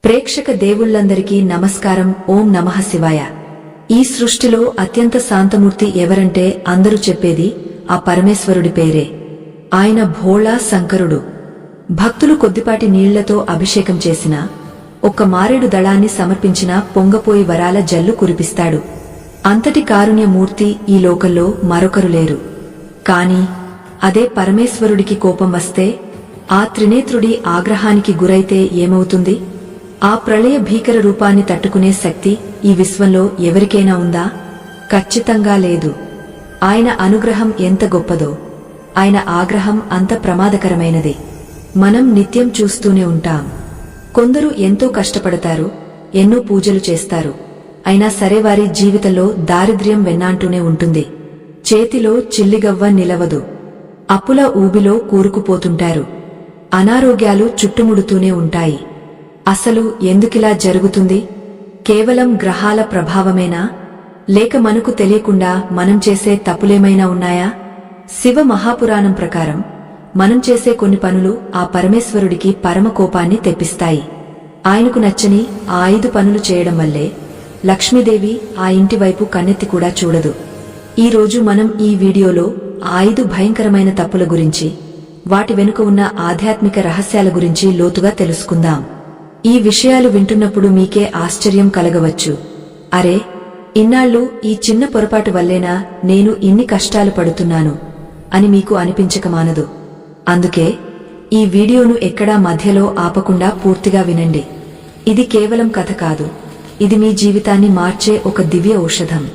ప్రేక్షక దేవుళ్లందరికీ నమస్కారం. ఓం నమః శివాయ. ఈ సృష్టిలో అత్యంత శాంతమూర్తి ఎవరంటే అందరూ చెప్పేది ఆ పరమేశ్వరుడి పేరే. ఆయన భోళా శంకరుడు. భక్తులు కొద్దిపాటి నీళ్లతో అభిషేకం చేసినా, ఒక్క మారేడు దళాన్ని సమర్పించినా పొంగపోయి వరాల జల్లు కురిపిస్తాడు. అంతటి కారుణ్యమూర్తి ఈ లోకంలో మరొకరు లేరు. కాని అదే పరమేశ్వరుడికి కోపం వస్తే, ఆ త్రినేత్రుడి ఆగ్రహానికి గురైతే ఏమవుతుంది? ఆ ప్రళయ భీకర రూపాన్ని తట్టుకునే శక్తి ఈ విశ్వంలో ఎవరికైనా ఉందా? ఖచ్చితంగా లేదు. ఆయన అనుగ్రహం ఎంత గొప్పదో, ఆయన ఆగ్రహం అంత ప్రమాదకరమైనది. మనం నిత్యం చూస్తూనే ఉంటాం. కొందరు ఎంతో కష్టపడతారు, ఎన్నో పూజలు చేస్తారు. అయినా సరే వారి జీవితంలో దారిద్ర్యం వెన్నాంటూనే ఉంటుంది. చేతిలో చిల్లిగవ్వ నిలవదు. అప్పుల ఊబిలో కూరుకుపోతుంటారు. అనారోగ్యాలు చుట్టుముడుతూనే ఉంటాయి. అసలు ఎందుకిలా జరుగుతుంది? కేవలం గ్రహాల ప్రభావమేనా? లేక మనకు తెలియకుండా మనం చేసే తప్పులేమైనా ఉన్నాయా? శివ మహాపురాణం ప్రకారం మనం చేసే కొన్ని పనులు ఆ పరమేశ్వరుడికి పరమ కోపాన్ని తెప్పిస్తాయి. ఆయనకు నచ్చని ఆ 5 పనులు చేయడం వల్లే లక్ష్మీదేవి ఆ ఇంటి వైపు కన్నెత్తి కూడా చూడదు. ఈరోజు మనం ఈ వీడియోలో ఆ 5 భయంకరమైన తప్పుల గురించి, వాటి వెనుక ఉన్న ఆధ్యాత్మిక రహస్యాల గురించి లోతుగా తెలుసుకుందాం. ఈ విషయాలు వింటున్నప్పుడు మీకే ఆశ్చర్యం కలగవచ్చు. అరే, ఇన్నాళ్ళు ఈ చిన్న పొరపాటు వల్లేనా నేను ఇన్ని కష్టాలు పడుతున్నాను అని మీకు అనిపించక మానదు. అందుకే ఈ వీడియోను ఎక్కడా మధ్యలో ఆపకుండా పూర్తిగా వినండి. ఇది కేవలం కథ కాదు, ఇది మీ జీవితాన్ని మార్చే ఒక దివ్య ఔషధం.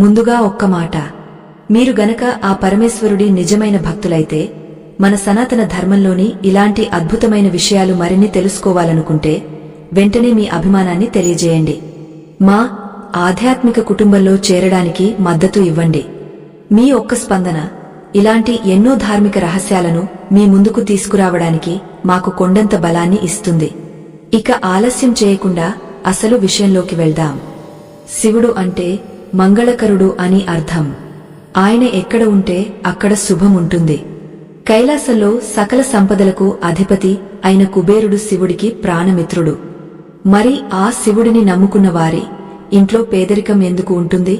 ముందుగా ఒక్క మాట, మీరు గనక ఆ పరమేశ్వరుడి నిజమైన భక్తులైతే, మన సనాతన ధర్మంలోని ఇలాంటి అద్భుతమైన విషయాలు మరిన్ని తెలుసుకోవాలనుకుంటే వెంటనే మీ అభిమానాన్ని తెలియజేయండి. మా ఆధ్యాత్మిక కుటుంబంలో చేరడానికి మద్దతు ఇవ్వండి. మీ ఒక్క స్పందన ఇలాంటి ఎన్నో ధార్మిక రహస్యాలను మీ ముందుకు తీసుకురావడానికి మాకు కొండంత బలాన్ని ఇస్తుంది. ఇక ఆలస్యం చేయకుండా అసలు విషయంలోకి వెళ్దాం. శివుడు అంటే మంగళకరుడు అని అర్థం. ఆయన ఎక్కడ ఉంటే అక్కడ శుభముంటుంది. కైలాసంలో సకల సంపదలకు అధిపతి అయిన కుబేరుడు శివుడికి ప్రాణమిత్రుడు. మరి ఆ శివుడిని నమ్ముకున్న వారి ఇంట్లో పేదరికం ఎందుకు ఉంటుంది?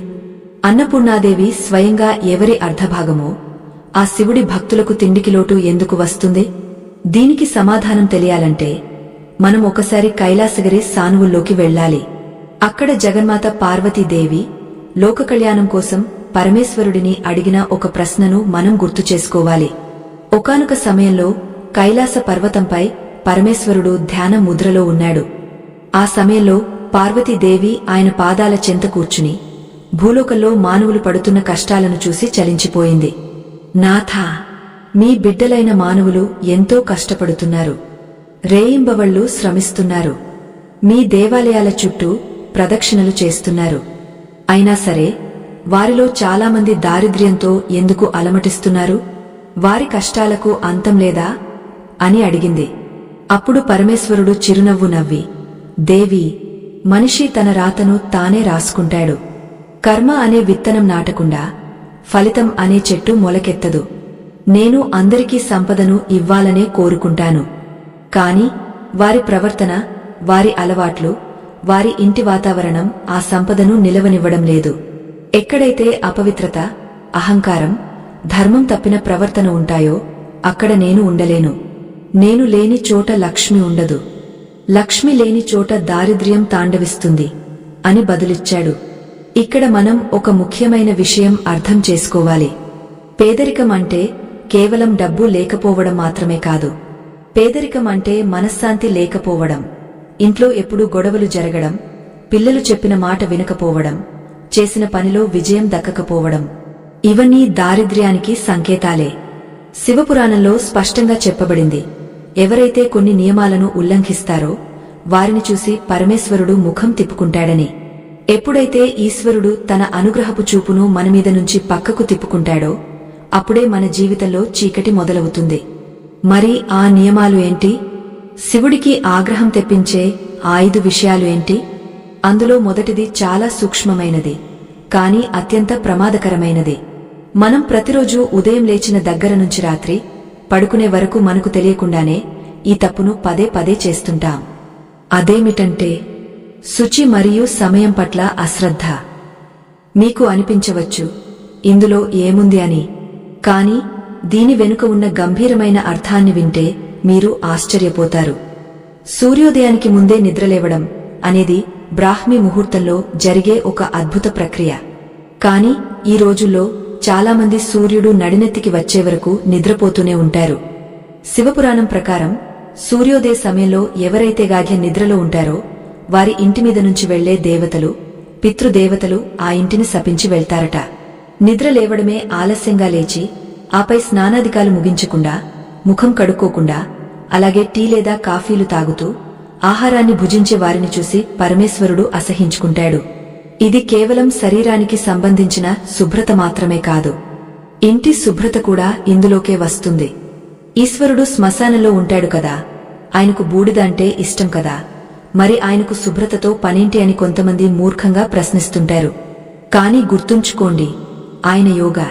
అన్నపూర్ణాదేవి స్వయంగా ఎవరి అర్ధభాగమో ఆ శివుడి భక్తులకు తిండికి లోటు ఎందుకు వస్తుంది? దీనికి సమాధానం తెలియాలంటే మనం ఒకసారి కైలాసగిరి సానువుల్లోకి వెళ్లాలి. అక్కడ జగన్మాత పార్వతీదేవి లోక కళ్యాణం కోసం పరమేశ్వరుడిని అడిగిన ఒక ప్రశ్నను మనం గుర్తు చేసుకోవాలి. ఒకానొక సమయంలో కైలాస పర్వతంపై పరమేశ్వరుడు ధ్యాన ముద్రలో ఉన్నాడు. ఆ సమయంలో పార్వతీదేవి ఆయన పాదాల చెంత కూర్చుని భూలోకంలో మానవులు పడుతున్న కష్టాలను చూసి చలించిపోయింది. నాథా, మీ బిడ్డలైన మానవులు ఎంతో కష్టపడుతున్నారు, రేయింబవళ్లు శ్రమిస్తున్నారు, మీ దేవాలయాల చుట్టూ ప్రదక్షిణలు చేస్తున్నారు. అయినా సరే వారిలో చాలామంది దారిద్ర్యంతో ఎందుకు అలమటిస్తున్నారు? వారి కష్టాలకు అంతం లేదా అని అడిగింది. అప్పుడు పరమేశ్వరుడు చిరునవ్వు నవ్వి, దేవి, మనిషి తన రాతను తానే రాసుకుంటాడు. కర్మ అనే విత్తనం నాటకుండా ఫలితం అనే చెట్టు మొలకెత్తదు. నేను అందరికీ సంపదను ఇవ్వాలనే కోరుకుంటాను. కాని వారి ప్రవర్తన, వారి అలవాట్లు, వారి ఇంటి వాతావరణం ఆ సంపదను నిలవనివ్వడం లేదు. ఎక్కడైతే అపవిత్రత, అహంకారం, ధర్మం తప్పిన ప్రవర్తన ఉంటాయో అక్కడ నేను ఉండలేను. నేను లేని చోట లక్ష్మి ఉండదు. లక్ష్మి లేని చోట దారిద్ర్యం తాండవిస్తుంది అని బదులిచ్చాడు. ఇక్కడ మనం ఒక ముఖ్యమైన విషయం అర్థం చేసుకోవాలి. పేదరికం అంటే కేవలం డబ్బు లేకపోవడం మాత్రమే కాదు. పేదరికం అంటే మనశ్శాంతి లేకపోవడం, ఇంట్లో ఎప్పుడూ గొడవలు జరగడం, పిల్లలు చెప్పిన మాట వినకపోవడం, చేసిన పనిలో విజయం దక్కకపోవడం, ఇవన్నీ దారిద్ర్యానికి సంకేతాలే. శివపురాణంలో స్పష్టంగా చెప్పబడింది, ఎవరైతే కొన్ని నియమాలను ఉల్లంఘిస్తారో వారిని చూసి పరమేశ్వరుడు ముఖం తిప్పుకుంటాడని. ఎప్పుడైతే ఈశ్వరుడు తన అనుగ్రహపు చూపును మనమీద నుంచి పక్కకు తిప్పుకుంటాడో అప్పుడే మన జీవితంలో చీకటి మొదలవుతుంది. మరి ఆ నియమాలు ఏంటి? శివుడికి ఆగ్రహం తెప్పించే 5 విషయాలు ఏంటి? అందులో మొదటిది చాలా సూక్ష్మమైనది, కాని అత్యంత ప్రమాదకరమైనది. మనం ప్రతిరోజూ ఉదయం లేచిన దగ్గర నుంచి రాత్రి పడుకునే వరకు మనకు తెలియకుండానే ఈ తప్పును పదే పదే చేస్తుంటాం. అదేమిటంటే శుచి మరియు సమయం పట్ల అశ్రద్ధ. మీకు అనిపించవచ్చు ఇందులో ఏముంది అని, కాని దీని వెనుక ఉన్న గంభీరమైన అర్థాన్ని వింటే మీరు ఆశ్చర్యపోతారు. సూర్యోదయానికి ముందే నిద్రలేవడం అనేది బ్రాహ్మీ ముహూర్తంలో జరిగే ఒక అద్భుత ప్రక్రియ. కాని ఈ రోజుల్లో చాలామంది సూర్యుడు నడినెత్తికి వచ్చే వరకు నిద్రపోతూనే ఉంటారు. శివపురాణం ప్రకారం సూర్యోదయ సమయంలో ఎవరైతే గాఢ్య నిద్రలో ఉంటారో వారి ఇంటి మీద నుంచి వెళ్లే దేవతలు, పితృదేవతలు ఆ ఇంటిని శపించి వెళ్తారట. నిద్ర లేవడమే ఆలస్యంగా లేచి ఆపై స్నానాదికాలు ముగించకుండా, ముఖం కడుక్కోకుండా, అలాగే టీ లేదా కాఫీలు తాగుతూ ఆహారాన్ని భుజించే వారిని చూసి పరమేశ్వరుడు అసహించుకుంటాడు. ఇది కేవలం శరీరానికి సంబంధించిన శుభ్రత మాత్రమే కాదు, ఇంటి శుభ్రత కూడా ఇందులోకే వస్తుంది. ఈశ్వరుడు శ్మశానంలో ఉంటాడు కదా, ఆయనకు బూడిద అంటే ఇష్టం కదా, మరి ఆయనకు శుభ్రతతో పనేంటి అని కొంతమంది మూర్ఖంగా ప్రశ్నిస్తుంటారు. కాని గుర్తుంచుకోండి, ఆయన యోగా,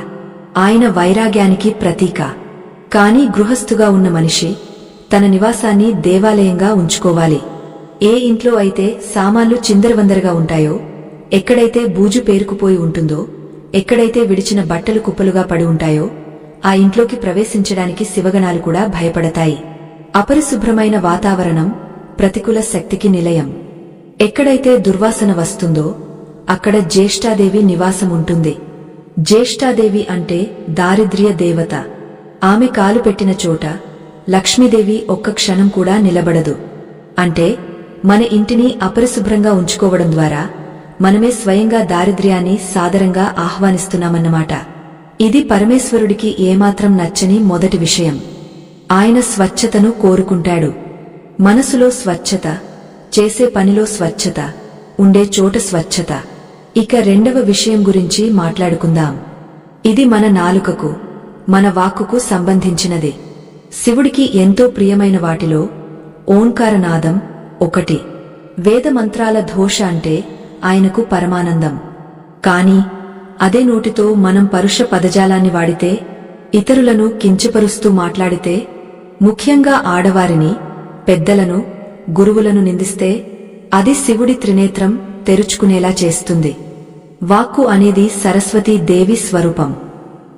ఆయన వైరాగ్యానికి ప్రతీక. కాని గృహస్థుగా ఉన్న మనిషి తన నివాసాన్ని దేవాలయంగా ఉంచుకోవాలి. ఏ ఇంట్లో అయితే సామాన్లు చిందరవందరగా ఉంటాయో, ఎక్కడైతే బూజు పేరుకుపోయి ఉంటుందో, ఎక్కడైతే విడిచిన బట్టలు కుప్పలుగా పడి ఉంటాయో ఆ ఇంట్లోకి ప్రవేశించడానికి శివగణాలు కూడా భయపడతాయి. అపరిశుభ్రమైన వాతావరణం ప్రతికూల శక్తికి నిలయం. ఎక్కడైతే దుర్వాసన వస్తుందో అక్కడ జ్యేష్ఠాదేవి నివాసం ఉంటుంది. జ్యేష్ఠాదేవి అంటే దారిద్ర్య దేవత. ఆమె కాలు పెట్టిన చోట లక్ష్మీదేవి ఒక్క క్షణం కూడా నిలబడదు. అంటే మన ఇంటిని అపరిశుభ్రంగా ఉంచుకోవడం ద్వారా మనమే స్వయంగా దారిద్ర్యాన్ని సాదరంగా ఆహ్వానిస్తున్నామన్నమాట. ఇది పరమేశ్వరుడికి ఏమాత్రం నచ్చని మొదటి విషయం. ఆయన స్వచ్ఛతను కోరుకుంటాడు. మనసులో స్వచ్ఛత, చేసే పనిలో స్వచ్ఛత, ఉండే చోట స్వచ్ఛత. ఇక రెండవ విషయం గురించి మాట్లాడుకుందాం. ఇది మన నాలుకకు, మన వాక్కుకు సంబంధించినది. శివుడికి ఎంతో ప్రియమైన వాటిలో ఓంకారనాదం ఒకటి. వేదమంత్రాల ఘోష అంటే ఆయనకు పరమానందం. కాని అదే నోటితో మనం పరుష పదజాలాన్ని వాడితే, ఇతరులను కించపరుస్తూ మాట్లాడితే, ముఖ్యంగా ఆడవారిని, పెద్దలను, గురువులను నిందిస్తే అది శివుడి త్రినేత్రం తెరుచుకునేలా చేస్తుంది. వాక్కు అనేది సరస్వతీ దేవి స్వరూపం.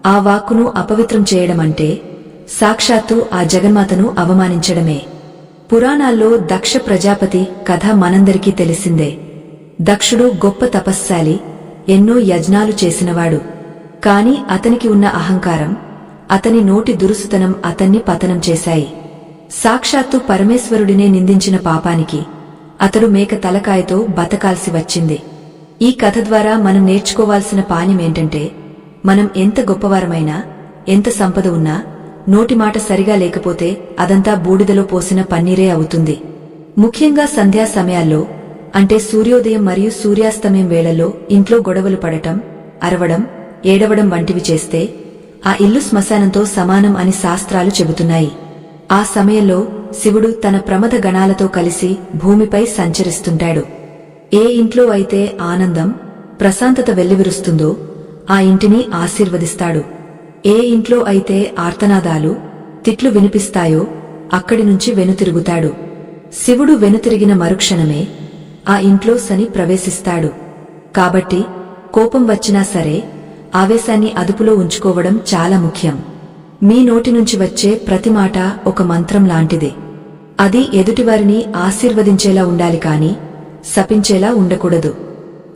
ఆ వాక్కును అపవిత్రం చేయడమంటే సాక్షాత్తు ఆ జగన్మాతను అవమానించడమే. పురాణాల్లో దక్ష ప్రజాపతి కథ మనందరికీ తెలిసిందే. దక్షుడు గొప్ప తపస్శాలి, ఎన్నో యజ్ఞాలు చేసినవాడు. కాని అతనికి ఉన్న అహంకారం, అతని నోటి దురుసుతనం అతన్ని పతనం చేశాయి. సాక్షాత్తు పరమేశ్వరుడినే నిందించిన పాపానికి అతడు మేక తలకాయతో బతకాల్సి వచ్చింది. ఈ కథ ద్వారా మనం నేర్చుకోవాల్సిన పాఠమేంటంటే, మనం ఎంత గొప్పవారమైనా, ఎంత సంపద ఉన్నా, నోటిమాట సరిగా లేకపోతే అదంతా బూడిదలో పోసిన పన్నీరే అవుతుంది. ముఖ్యంగా సంధ్యా సమయాల్లో, అంటే సూర్యోదయం మరియు సూర్యాస్తమయం వేళల్లో ఇంట్లో గొడవలు పడటం, అరవడం, ఏడవడం వంటివి చేస్తే ఆ ఇల్లు శ్మశానంతో సమానం అని శాస్త్రాలు చెబుతున్నాయి. ఆ సమయంలో శివుడు తన ప్రమథ గణాలతో కలిసి భూమిపై సంచరిస్తుంటాడు. ఏ ఇంట్లో అయితే ఆనందం, ప్రశాంతత వెల్లివిరుస్తుందో ఆ ఇంటిని ఆశీర్వదిస్తాడు. ఏ ఇంట్లో అయితే ఆర్తనాదాలు, తిట్లు వినిపిస్తాయో అక్కడి నుంచి వెనుతిరుగుతాడు. శివుడు వెనుతిరిగిన మరుక్షణమే ఆ ఇంట్లో శని ప్రవేశిస్తాడు. కాబట్టి కోపం వచ్చినా సరే ఆవేశాన్ని అదుపులో ఉంచుకోవడం చాలా ముఖ్యం. మీ నోటి నుంచి వచ్చే ప్రతి మాట ఒక మంత్రం లాంటిది. అది ఎదుటివారిని ఆశీర్వదించేలా ఉండాలి కాని శపించేలా ఉండకూడదు.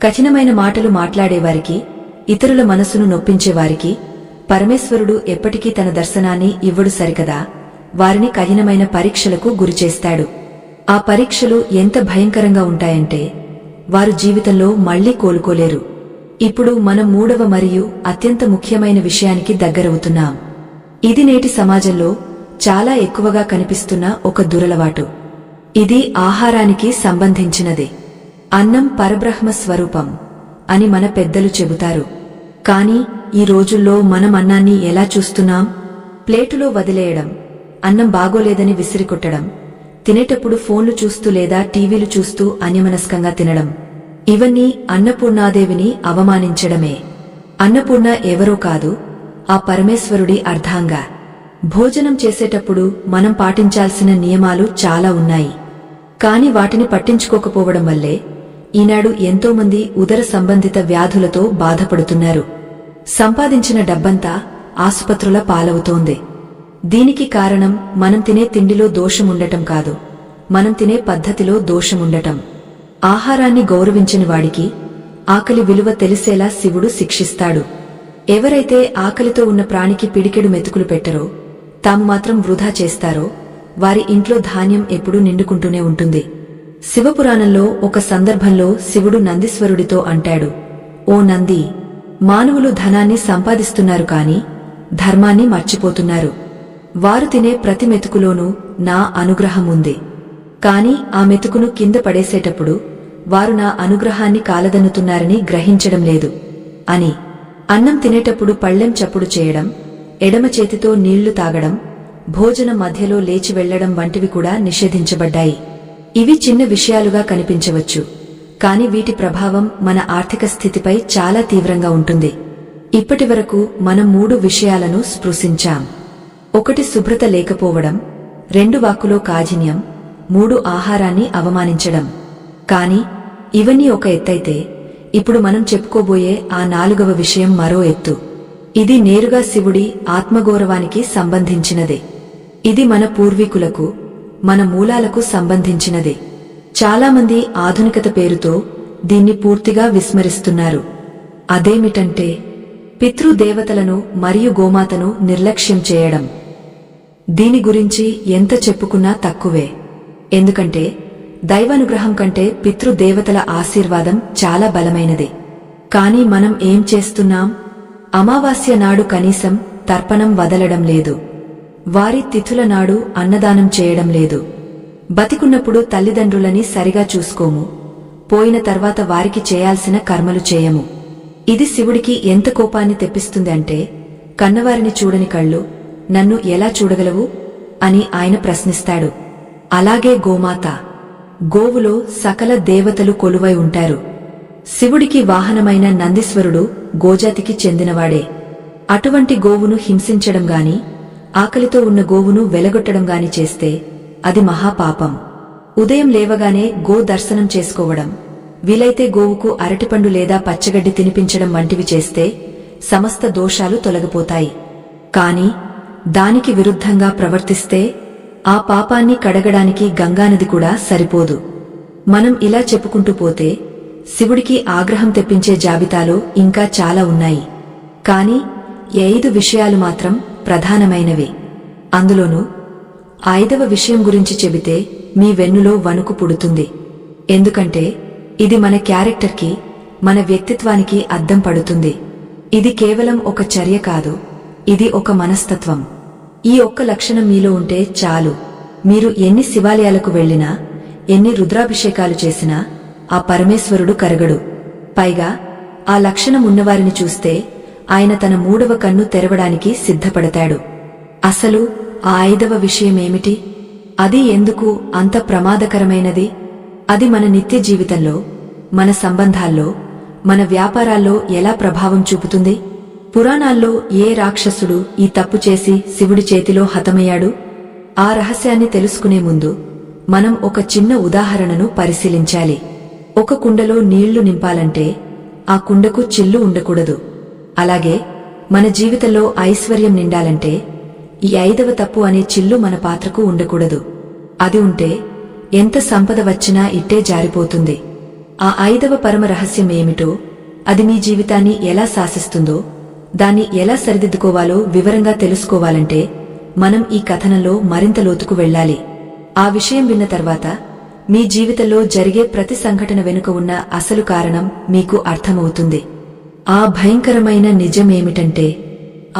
కఠినమైన మాటలు మాట్లాడేవారికి, ఇతరుల మనసును నొప్పించేవారికి పరమేశ్వరుడు ఎప్పటికీ తన దర్శనాన్ని ఇవ్వడు సరికదా, వారిని కఠినమైన పరీక్షలకు గురిచేస్తాడు. ఆ పరీక్షలు ఎంత భయంకరంగా ఉంటాయంటే వారు జీవితంలో మళ్లీ కోలుకోలేరు. ఇప్పుడు మనం మూడవ మరియు అత్యంత ముఖ్యమైన విషయానికి దగ్గరవుతున్నాం. ఇది నేటి సమాజంలో చాలా ఎక్కువగా కనిపిస్తున్న ఒక దురలవాటు. ఇది ఆహారానికి సంబంధించినది. అన్నం పరబ్రహ్మ స్వరూపం అని మన పెద్దలు చెబుతారు. కాని ఈ రోజుల్లో మనం అన్నాన్ని ఎలా చూస్తున్నాం? ప్లేటులో వదిలేయడం, అన్నం బాగోలేదని విసిరికొట్టడం, తినేటప్పుడు ఫోన్లు చూస్తూ లేదా టీవీలు చూస్తూ అన్యమనస్కంగా తినడం, ఇవన్నీ అన్నపూర్ణాదేవిని అవమానించడమే. అన్నపూర్ణ ఎవరో కాదు, ఆ పరమేశ్వరుడి అర్ధాంగ. భోజనం చేసేటప్పుడు మనం పాటించాల్సిన నియమాలు చాలా ఉన్నాయి. కాని వాటిని పట్టించుకోకపోవడం వల్లే ఈనాడు ఎంతోమంది ఉదర సంబంధిత వ్యాధులతో బాధపడుతున్నారు. సంపాదించిన డబ్బంతా ఆసుపత్రుల పాలవుతోంది. దీనికి కారణం మనం తినే తిండిలో దోషముండటం కాదు, మనం తినే పద్ధతిలో దోషముండటం. ఆహారాన్ని గౌరవించని వాడికి ఆకలి విలువ తెలిసేలా శివుడు శిక్షిస్తాడు. ఎవరైతే ఆకలితో ఉన్న ప్రాణికి పిడికెడు మెతుకులు పెట్టరో, తాము మాత్రం వృధా చేస్తారో, వారి ఇంట్లో ధాన్యం ఎప్పుడూ నిండుకుంటూనే ఉంటుంది. శివపురాణంలో ఒక సందర్భంలో శివుడు నందీశ్వరుడితో అంటాడు, ఓ నంది, మానవులు ధనాన్ని సంపాదిస్తున్నారు కాని ధర్మాన్ని మర్చిపోతున్నారు. వారు తినే ప్రతి మెతుకులోనూ నా అనుగ్రహం ఉంది. కాని ఆ మెతుకును కింద పడేసేటప్పుడు వారు నా అనుగ్రహాన్ని కాలదన్నుతున్నారని గ్రహించడం లేదు అని. అన్నం తినేటప్పుడు పళ్ళెం చప్పుడు చేయడం, ఎడమ చేతితో నీళ్లు తాగడం, భోజనం మధ్యలో లేచి వెళ్లడం వంటివి కూడా నిషేధించబడ్డాయి. ఇవి చిన్న విషయాలుగా కనిపించవచ్చు, కాని వీటి ప్రభావం మన ఆర్థిక స్థితిపై చాలా తీవ్రంగా ఉంటుంది. ఇప్పటివరకు మనం 3 విషయాలను స్పృశించాం. 1 శుభ్రత లేకపోవడం, 2 వాక్కులో కాఠిన్యం, 3 ఆహారాన్ని అవమానించడం. కాని ఇవన్నీ ఒక ఎత్తైతే ఇప్పుడు మనం చెప్పుకోబోయే ఆ 4వ విషయం మరో ఎత్తు. ఇది నేరుగా శివుడి ఆత్మగౌరవానికి సంబంధించినదే. ఇది మన పూర్వీకులకు, మన మూలాలకు సంబంధించినదే. చాలామంది ఆధునికత పేరుతో దీన్ని పూర్తిగా విస్మరిస్తున్నారు. అదేమిటంటే పితృదేవతలను మరియు గోమాతను నిర్లక్ష్యం చేయడం. దీని గురించి ఎంత చెప్పుకున్నా తక్కువే. ఎందుకంటే దైవానుగ్రహం కంటే పితృదేవతల ఆశీర్వాదం చాలా బలమైనది. కాని మనం ఏం చేస్తున్నాం? అమావాస్య నాడు కనీసం తర్పణం వదలడం లేదు. వారి తిథుల నాడు అన్నదానం చేయడం లేదు. బతికున్నప్పుడు తల్లిదండ్రులని సరిగా చూసుకోము, పోయిన తర్వాత వారికి చేయాల్సిన కర్మలు చేయము. ఇది శివుడికి ఎంత కోపాన్ని తెప్పిస్తుంది అంటే, కన్నవారిని చూడని కళ్ళు నన్ను ఎలా చూడగలవు అని ఆయన ప్రశ్నిస్తాడు. అలాగే గోమాత, గోవులో సకల దేవతలు కొలువై ఉంటారు. శివుడికి వాహనమైన నందీశ్వరుడు గోజాతికి చెందినవాడే. అటువంటి గోవును హింసించడం గాని, ఆకలితో ఉన్న గోవును వెలగొట్టడం గాని చేస్తే అది మహాపాపం. ఉదయం లేవగానే గో దర్శనం చేసుకోవడం, వీలైతే గోవుకు అరటిపండు లేదా పచ్చగడ్డి తినిపించడం వంటివి చేస్తే సమస్త దోషాలు తొలగిపోతాయి. కాని దానికి విరుద్ధంగా ప్రవర్తిస్తే ఆ పాపాన్ని కడగడానికి గంగానది కూడా సరిపోదు. మనం ఇలా చెప్పుకుంటూ పోతే శివుడికి ఆగ్రహం తెప్పించే జాబితాలో ఇంకా చాలా ఉన్నాయి. కాని ఈ 5 విషయాలు మాత్రం ప్రధానమైనవి. అందులోనూ 5వ విషయం గురించి చెబితే మీ వెన్నులో వణుకు పుడుతుంది. ఎందుకంటే ఇది మన క్యారెక్టర్కి, మన వ్యక్తిత్వానికి అద్దం పడుతుంది. ఇది కేవలం ఒక చర్య కాదు, ఇది ఒక మనస్తత్వం. ఈ ఒక్క లక్షణం మీలో ఉంటే చాలు. మీరు ఎన్ని శివాలయాలకు వెళ్లినా, ఎన్ని రుద్రాభిషేకాలు చేసినా ఆ పరమేశ్వరుడు కరగడు. పైగా ఆ లక్షణం ఉన్నవారిని చూస్తే ఆయన తన 3వ కన్ను తెరవడానికి సిద్ధపడతాడు. అసలు ఆ 5వ విషయమేమిటి? అది ఎందుకు అంత ప్రమాదకరమైనది? అది మన నిత్య జీవితంలో, మన సంబంధాల్లో, మన వ్యాపారాల్లో ఎలా ప్రభావం చూపుతుంది? పురాణాల్లో ఏ రాక్షసుడు ఈ తప్పు చేసి శివుడి చేతిలో హతమయ్యాడు? ఆ రహస్యాన్ని తెలుసుకునే ముందు మనం ఒక చిన్న ఉదాహరణను పరిశీలించాలి. ఒక కుండలో నీళ్లు నింపాలంటే ఆ కుండకు చిల్లు ఉండకూడదు. అలాగే మన జీవితంలో ఐశ్వర్యం నిండాలంటే ఈ 5వ తప్పు అనే చిల్లు మన పాత్రకు ఉండకూడదు. అది ఉంటే ఎంత సంపద వచ్చినా ఇట్టే జారిపోతుంది. ఆ 5వ పరమ రహస్యం ఏమిటో, అది మీ జీవితాన్ని ఎలా శాసిస్తుందో, దాన్ని ఎలా సరిదిద్దుకోవాలో వివరంగా తెలుసుకోవాలంటే మనం ఈ కథనంలో మరింత లోతుకు వెళ్ళాలి. ఆ విషయం విన్న తర్వాత మీ జీవితంలో జరిగే ప్రతి సంఘటన వెనుక ఉన్న అసలు కారణం మీకు అర్థమవుతుంది. ఆ భయంకరమైన నిజమేమిటంటే,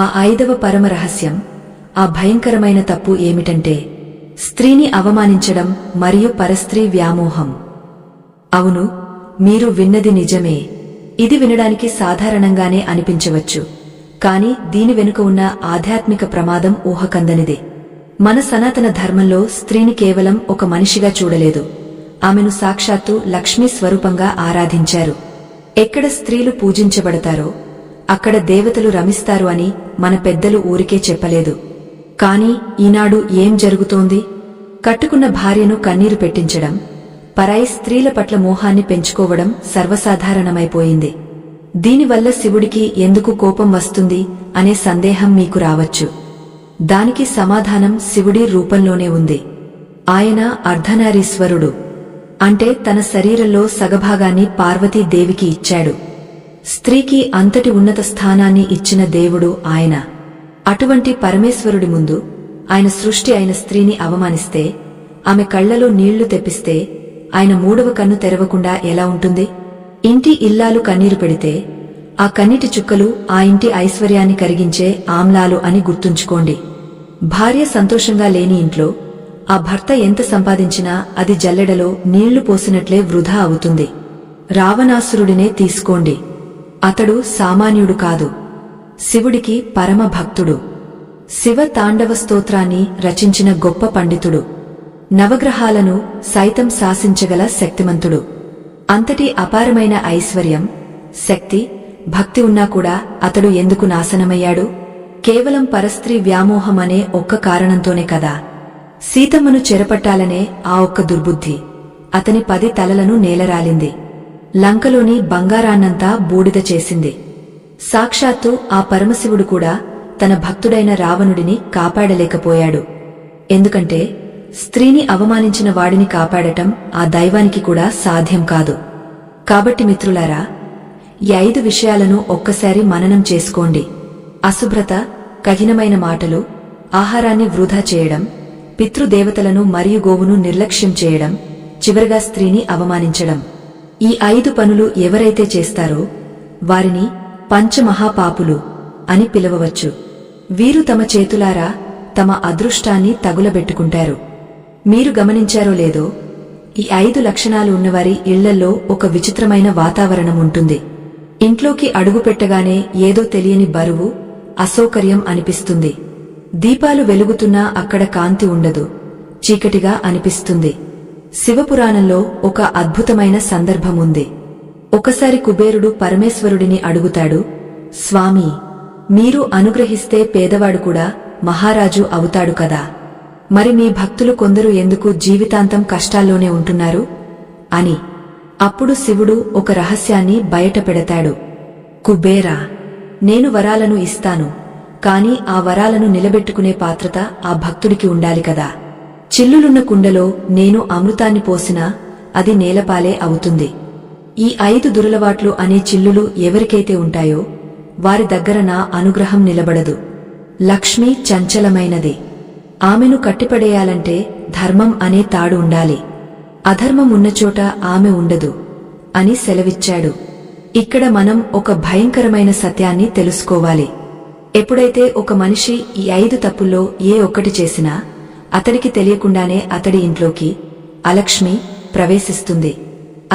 ఆ 5వ పరమ రహస్యం, ఆ భయంకరమైన తప్పు ఏమిటంటే స్త్రీని అవమానించడం మరియు పరస్త్రీ వ్యామోహం. అవును, మీరు విన్నది నిజమే. ఇది వినడానికి సాధారణంగానే అనిపించవచ్చు, కాని దీని వెనుక ఉన్న ఆధ్యాత్మిక ప్రమాదం ఊహకందనిదే. మన సనాతన ధర్మంలో స్త్రీని కేవలం ఒక మనిషిగా చూడలేదు, ఆమెను సాక్షాత్తు లక్ష్మీ స్వరూపంగా ఆరాధించారు. ఎక్కడ స్త్రీలు పూజించబడతారో అక్కడ దేవతలు రమిస్తారు అని మన పెద్దలు ఊరికే చెప్పలేదు. కాని ఈనాడు ఏం జరుగుతోంది? కట్టుకున్న భార్యను కన్నీరు పెట్టించడం, పరాయి స్త్రీల పట్ల మోహాన్ని పెంచుకోవడం సర్వసాధారణమైపోయింది. దీనివల్ల శివుడికి ఎందుకు కోపం వస్తుంది అనే సందేహం మీకు రావచ్చు. దానికి సమాధానం శివుడి రూపంలోనే ఉంది. ఆయన అర్ధనారీశ్వరుడు, అంటే తన శరీరంలో సగభాగాన్ని పార్వతీదేవికి ఇచ్చాడు. స్త్రీకి అంతటి ఉన్నత స్థానాన్ని ఇచ్చిన దేవుడు ఆయన. అటువంటి పరమేశ్వరుడి ముందు ఆయన సృష్టి అయిన స్త్రీని అవమానిస్తే, ఆమె కళ్లలో నీళ్లు తెప్పిస్తే ఆయన మూడవ కన్ను తెరవకుండా ఎలా ఉంటుంది? ఇంటి ఇల్లాలు కన్నీరు పెడితే ఆ కన్నీటి చుక్కలు ఆ ఇంటి ఐశ్వర్యాన్ని కరిగించే ఆమ్లాలు అని గుర్తుంచుకోండి. భార్య సంతోషంగా లేని ఇంట్లో ఆ భర్త ఎంత సంపాదించినా అది జల్లెడలో నీళ్లు పోసినట్లే వృధా అవుతుంది. రావణాసురుడినే తీసుకోండి. అతడు సామాన్యుడు కాదు, శివుడికి పరమ భక్తుడు. శివ తాండవ స్తోత్రాన్ని రచించిన గొప్ప పండితుడు. నవగ్రహాలను సైతం శాసించగల శక్తిమంతుడు. అంతటి అపారమైన ఐశ్వర్యం, శక్తి, భక్తి ఉన్నా కూడా అతడు ఎందుకు నాశనమయ్యాడు? కేవలం పరస్త్రీ వ్యామోహం అనే ఒక్క కారణంతోనే కదా. సీతమ్మను చెరపట్టాలనే ఆ ఒక్క దుర్బుద్ధి అతని 10 తలలను నేలరాలింది. లంకలోని బంగారాన్నంతా బూడిద చేసింది. సాక్షాత్తు ఆ పరమశివుడు కూడా తన భక్తుడైన రావణుడిని కాపాడలేకపోయాడు. ఎందుకంటే స్త్రీని అవమానించిన వాడిని కాపాడటం ఆ దైవానికి కూడా సాధ్యం కాదు. కాబట్టి మిత్రులారా, ఈ 5 విషయాలను ఒక్కసారి మననం చేసుకోండి. అశుభ్రత, కఠినమైన మాటలు, ఆహారాన్ని వృధా చేయడం, పితృదేవతలను మరియు గోవును నిర్లక్ష్యం చేయడం, చివరగా స్త్రీని అవమానించడం. ఈ 5 పనులు ఎవరైతే చేస్తారో వారిని పంచమహాపాపులు అని పిలవవచ్చు. వీరు తమ చేతులారా తమ అదృష్టాన్ని తగులబెట్టుకుంటారు. మీరు గమనించారో లేదో, ఈ 5 లక్షణాలు ఉన్నవారి ఇళ్లల్లో ఒక విచిత్రమైన వాతావరణం ఉంటుంది. ఇంట్లోకి అడుగుపెట్టగానే ఏదో తెలియని బరువు, అసౌకర్యం అనిపిస్తుంది. దీపాలు వెలుగుతున్నా అక్కడ కాంతి ఉండదు, చీకటిగా అనిపిస్తుంది. శివపురాణంలో ఒక అద్భుతమైన సందర్భముంది. ఒకసారి కుబేరుడు పరమేశ్వరుడిని అడుగుతాడు, స్వామీ, మీరు అనుగ్రహిస్తే పేదవాడు కూడా మహారాజు అవుతాడు కదా, మరి మీ భక్తులు కొందరు ఎందుకు జీవితాంతం కష్టాల్లోనే ఉంటున్నారు అని. అప్పుడు శివుడు ఒక రహస్యాన్ని బయటపెడతాడు. కుబేరా, నేను వరాలను ఇస్తాను, కాని ఆ వరాలను నిలబెట్టుకునే పాత్రత ఆ భక్తుడికి ఉండాలి కదా. చిల్లులున్న కుండలో నేను అమృతాన్ని పోసినా అది నేలపాలే అవుతుంది. ఈ 5 దురలవాట్లు అనే చిల్లులు ఎవరికైతే ఉంటాయో వారి దగ్గర నా అనుగ్రహం నిలబడదు. లక్ష్మి చంచలమైనది. ఆమెను కట్టిపడేయాలంటే ధర్మం అనే తాడు ఉండాలి. అధర్మం ఉన్నచోట ఆమె ఉండదు అని సెలవిచ్చాడు. ఇక్కడ మనం ఒక భయంకరమైన సత్యాన్ని తెలుసుకోవాలి. ఎప్పుడైతే ఒక మనిషి ఈ 5 తప్పుల్లో ఏ ఒక్కటి చేసినా అతడికి తెలియకుండానే అతడి ఇంట్లోకి అలక్ష్మి ప్రవేశిస్తుంది.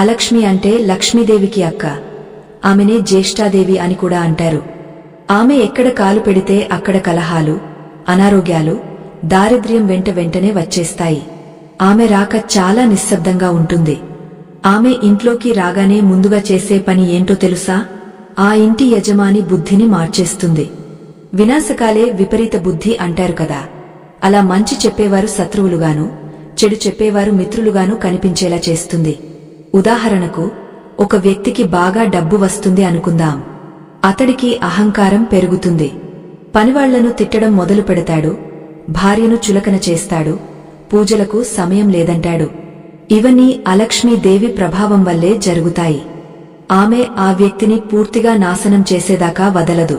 అలక్ష్మి అంటే లక్ష్మీదేవికి అక్క. ఆమెనే జ్యేష్ఠాదేవి అని కూడా అంటారు. ఆమె ఎక్కడ కాలు పెడితే అక్కడ కలహాలు, అనారోగ్యాలు, దారిద్ర్యం వెంట వెంటనే వచ్చేస్తాయి. ఆమె రాక చాలా నిశ్శబ్దంగా ఉంటుంది. ఆమె ఇంట్లోకి రాగానే ముందుగా చేసే పని ఏంటో తెలుసా? ఆ ఇంటి యజమాని బుద్ధిని మార్చేస్తుంది. వినాశకాలే విపరీత బుద్ధి అంటారు కదా, అలా మంచి చెప్పేవారు శత్రువులుగాను, చెడు చెప్పేవారు మిత్రులుగాను కనిపించేలా చేస్తుంది. ఉదాహరణకు, ఒక వ్యక్తికి బాగా డబ్బు వస్తుంది అనుకుందాం. అతడికి అహంకారం పెరుగుతుంది. పనివాళ్లను తిట్టడం మొదలు పెడతాడు, భార్యను చులకన చేస్తాడు, పూజలకు సమయం లేదంటాడు. ఇవన్నీ అలక్ష్మీదేవి ప్రభావం వల్లే జరుగుతాయి. ఆమె ఆ వ్యక్తిని పూర్తిగా నాశనం చేసేదాకా వదలదు.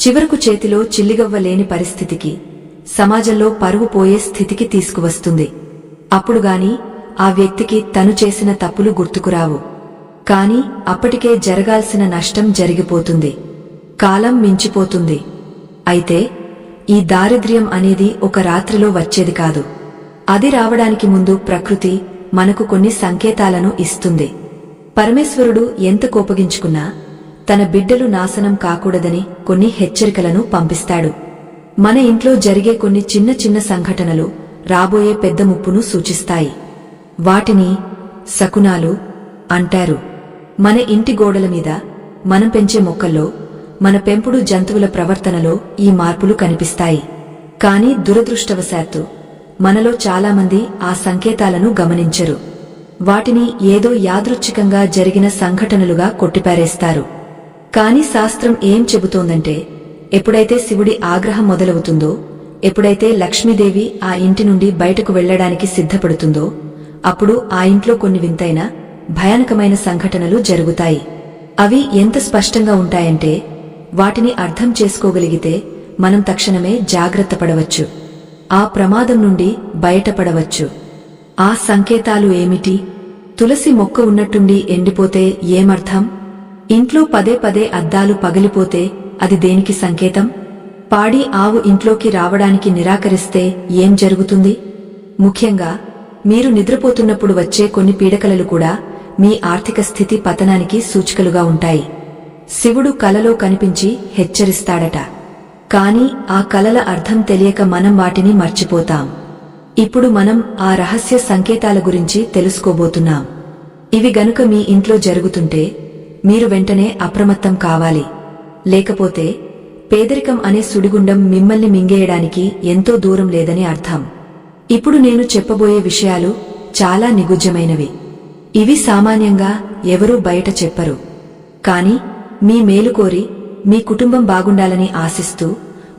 చివరకు చేతిలో చిల్లిగవ్వ లేని పరిస్థితికి, సమాజంలో పరువు పోయే స్థితికి తీసుకువస్తుంది. అప్పుడుగాని ఆ వ్యక్తికి తను చేసిన తప్పులు గుర్తుకురావు. కాని అప్పటికే జరగాల్సిన నష్టం జరిగిపోతుంది. కాలం మించిపోతుంది. అయితే ఈ దారిద్ర్యం అనేది ఒక రాత్రిలో వచ్చేది కాదు. అది రావడానికి ముందు ప్రకృతి మనకు కొన్ని సంకేతాలను ఇస్తుంది. పరమేశ్వరుడు ఎంత కోపగించుకున్నా తన బిడ్డలు నాశనం కాకూడదని కొన్ని హెచ్చరికలను పంపిస్తాడు. మన ఇంట్లో జరిగే కొన్ని చిన్న చిన్న సంఘటనలు రాబోయే పెద్ద ముప్పును సూచిస్తాయి. వాటిని శకునాలు అంటారు. మన ఇంటి గోడల మీద, మనం పెంచే మొక్కల్లో, మన పెంపుడు జంతువుల ప్రవర్తనలో ఈ మార్పులు కనిపిస్తాయి. కాని దురదృష్టవశాత్తు మనలో చాలామంది ఆ సంకేతాలను గమనించరు. వాటిని ఏదో యాదృచ్ఛికంగా జరిగిన సంఘటనలుగా కొట్టిపారేస్తారు. కాని శాస్త్రం ఏం చెబుతోందంటే, ఎప్పుడైతే శివుడి ఆగ్రహం మొదలవుతుందో, ఎప్పుడైతే లక్ష్మీదేవి ఆ ఇంటి నుండి బయటకు వెళ్లడానికి సిద్ధపడుతుందో, అప్పుడు ఆ ఇంట్లో కొన్ని వింతైన భయానకమైన సంఘటనలు జరుగుతాయి. అవి ఎంత స్పష్టంగా ఉంటాయంటే, వాటిని అర్థం చేసుకోగలిగితే మనం తక్షణమే జాగ్రత్త పడవచ్చు, ఆ ప్రమాదం నుండి బయటపడవచ్చు. ఆ సంకేతాలు ఏమిటి? తులసి మొక్క ఉన్నట్టుండి ఎండిపోతే ఏమర్థం? ఇంట్లో పదే పదే అద్దాలు పగిలిపోతే అది దేనికి సంకేతం? పాడి ఆవు ఇంట్లోకి రావడానికి నిరాకరిస్తే ఏం జరుగుతుంది? ముఖ్యంగా మీరు నిద్రపోతున్నప్పుడు వచ్చే కొన్ని పీడకలలు కూడా మీ ఆర్థిక స్థితి పతనానికి సూచికలుగా ఉంటాయి. శివుడు కలలో కనిపించి హెచ్చరిస్తాడట. కాని ఆ కలల అర్థం తెలియక మనం వాటిని మర్చిపోతాం. ఇప్పుడు మనం ఆ రహస్య సంకేతాల గురించి తెలుసుకోబోతున్నాం. ఇవి గనుక మీ ఇంట్లో జరుగుతుంటే మీరు వెంటనే అప్రమత్తం కావాలి. లేకపోతే పేదరికం అనే సుడిగుండం మిమ్మల్ని మింగేయడానికి ఎంతో దూరం లేదని అర్థం. ఇప్పుడు నేను చెప్పబోయే విషయాలు చాలా నిగుజ్జమైనవి. ఇవి సామాన్యంగా ఎవరూ బయట చెప్పరు. కాని మీ మేలు కోరి, మీ కుటుంబం బాగుండాలని ఆశిస్తూ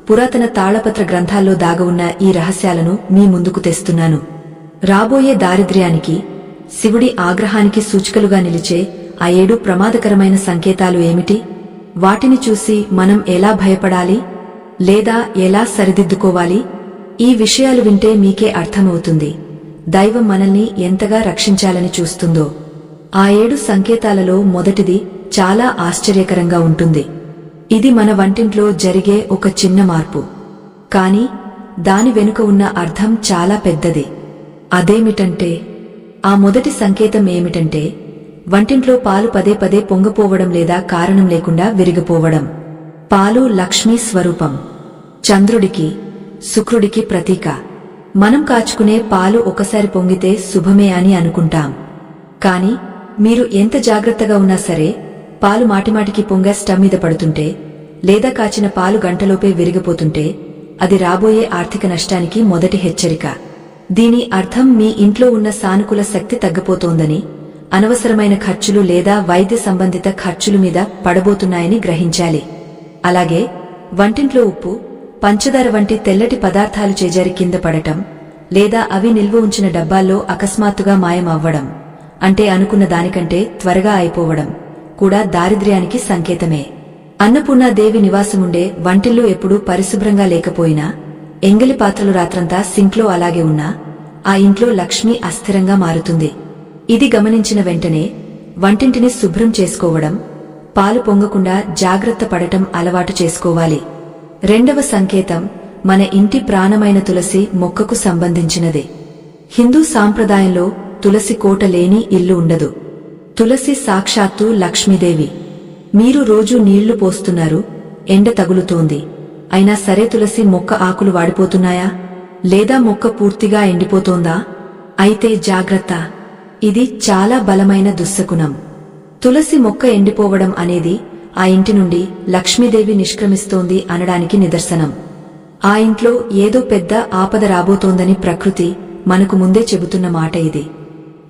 పురాతన తాళపత్ర గ్రంథాల్లో దాగవున్న ఈ రహస్యాలను మీ ముందుకు తెస్తున్నాను. రాబోయే దారిద్ర్యానికి, శివుడి ఆగ్రహానికి సూచికలుగా నిలిచే ఆ 7 ప్రమాదకరమైన సంకేతాలు ఏమిటి? వాటిని చూసి మనం ఎలా భయపడాలి, లేదా ఎలా సరిదిద్దుకోవాలి? ఈ విషయాలు వింటే మీకే అర్థమవుతుంది దైవం మనల్ని ఎంతగా రక్షించాలని చూస్తుందో. ఆ 7 సంకేతాలలో మొదటిది చాలా ఆశ్చర్యకరంగా ఉంటుంది. ఇది మన వంటింట్లో జరిగే ఒక చిన్న మార్పు, కాని దాని వెనుక ఉన్న అర్థం చాలా పెద్దది. అదేమిటంటే, ఆ మొదటి సంకేతం ఏమిటంటే, వంటింట్లో పాలు పదే పదే పొంగపోవడం లేదా కారణం లేకుండా విరిగిపోవడం. పాలు లక్ష్మీ స్వరూపం, చంద్రుడికి, శుక్రుడికి ప్రతీక. మనం కాచుకునే పాలు ఒకసారి పొంగితే శుభమే అని అనుకుంటాం. కాని మీరు ఎంత జాగ్రత్తగా ఉన్నా సరే, పాలు మాటిమాటికి పొంగ స్టవ్ మీద పడుతుంటే, లేదా కాచిన పాలు గంటలోపే విరిగిపోతుంటే, అది రాబోయే ఆర్థిక నష్టానికి మొదటి హెచ్చరిక. దీని అర్థం మీ ఇంట్లో ఉన్న సానుకూల శక్తి తగ్గిపోతోందని, అనవసరమైన ఖర్చులు లేదా వైద్య సంబంధిత ఖర్చులు మీద పడబోతున్నాయని గ్రహించాలి. అలాగే వంటింట్లో ఉప్పు, పంచదార వంటి తెల్లటి పదార్థాలు చేజారి కింద పడటం, లేదా అవి నిల్వ ఉంచిన డబ్బాల్లో అకస్మాత్తుగా మాయం అవ్వడం, అంటే అనుకున్న దానికంటే త్వరగా అయిపోవడం కూడా దారిద్ర్యానికి సంకేతమే. అన్నపూర్ణాదేవి నివాసముండే వంటిల్లు ఎప్పుడూ పరిశుభ్రంగా లేకపోయినా, ఎంగిలి పాత్రలు రాత్రంతా సింక్లో అలాగే ఉన్నా, ఆ ఇంట్లో లక్ష్మి అస్థిరంగా మారుతుంది. ఇది గమనించిన వెంటనే వంటింటిని శుభ్రం చేసుకోవడం, పాలు పొంగకుండా జాగ్రత్త పడటం అలవాటు చేసుకోవాలి. రెండవ సంకేతం మన ఇంటి ప్రాణమైన తులసి మొక్కకు సంబంధించినదే. హిందూ సాంప్రదాయంలో తులసి కోట లేని ఇల్లు ఉండదు. తులసి సాక్షాత్తు లక్ష్మీదేవి. మీరు రోజూ నీళ్లు పోస్తున్నారు, ఎండ తగులుతోంది, అయినా సరే తులసి మొక్క ఆకులు వాడిపోతున్నాయా? లేదా మొక్క పూర్తిగా ఎండిపోతోందా? అయితే జాగ్రత్త, ఇది చాలా బలమైన దుశ్శకునం. తులసి మొక్క ఎండిపోవడం అనేది ఆ ఇంటి నుండి లక్ష్మీదేవి నిష్క్రమిస్తోంది అనడానికి నిదర్శనం. ఆ ఇంట్లో ఏదో పెద్ద ఆపద రాబోతోందని ప్రకృతి మనకు ముందే చెబుతున్న మాట ఇది.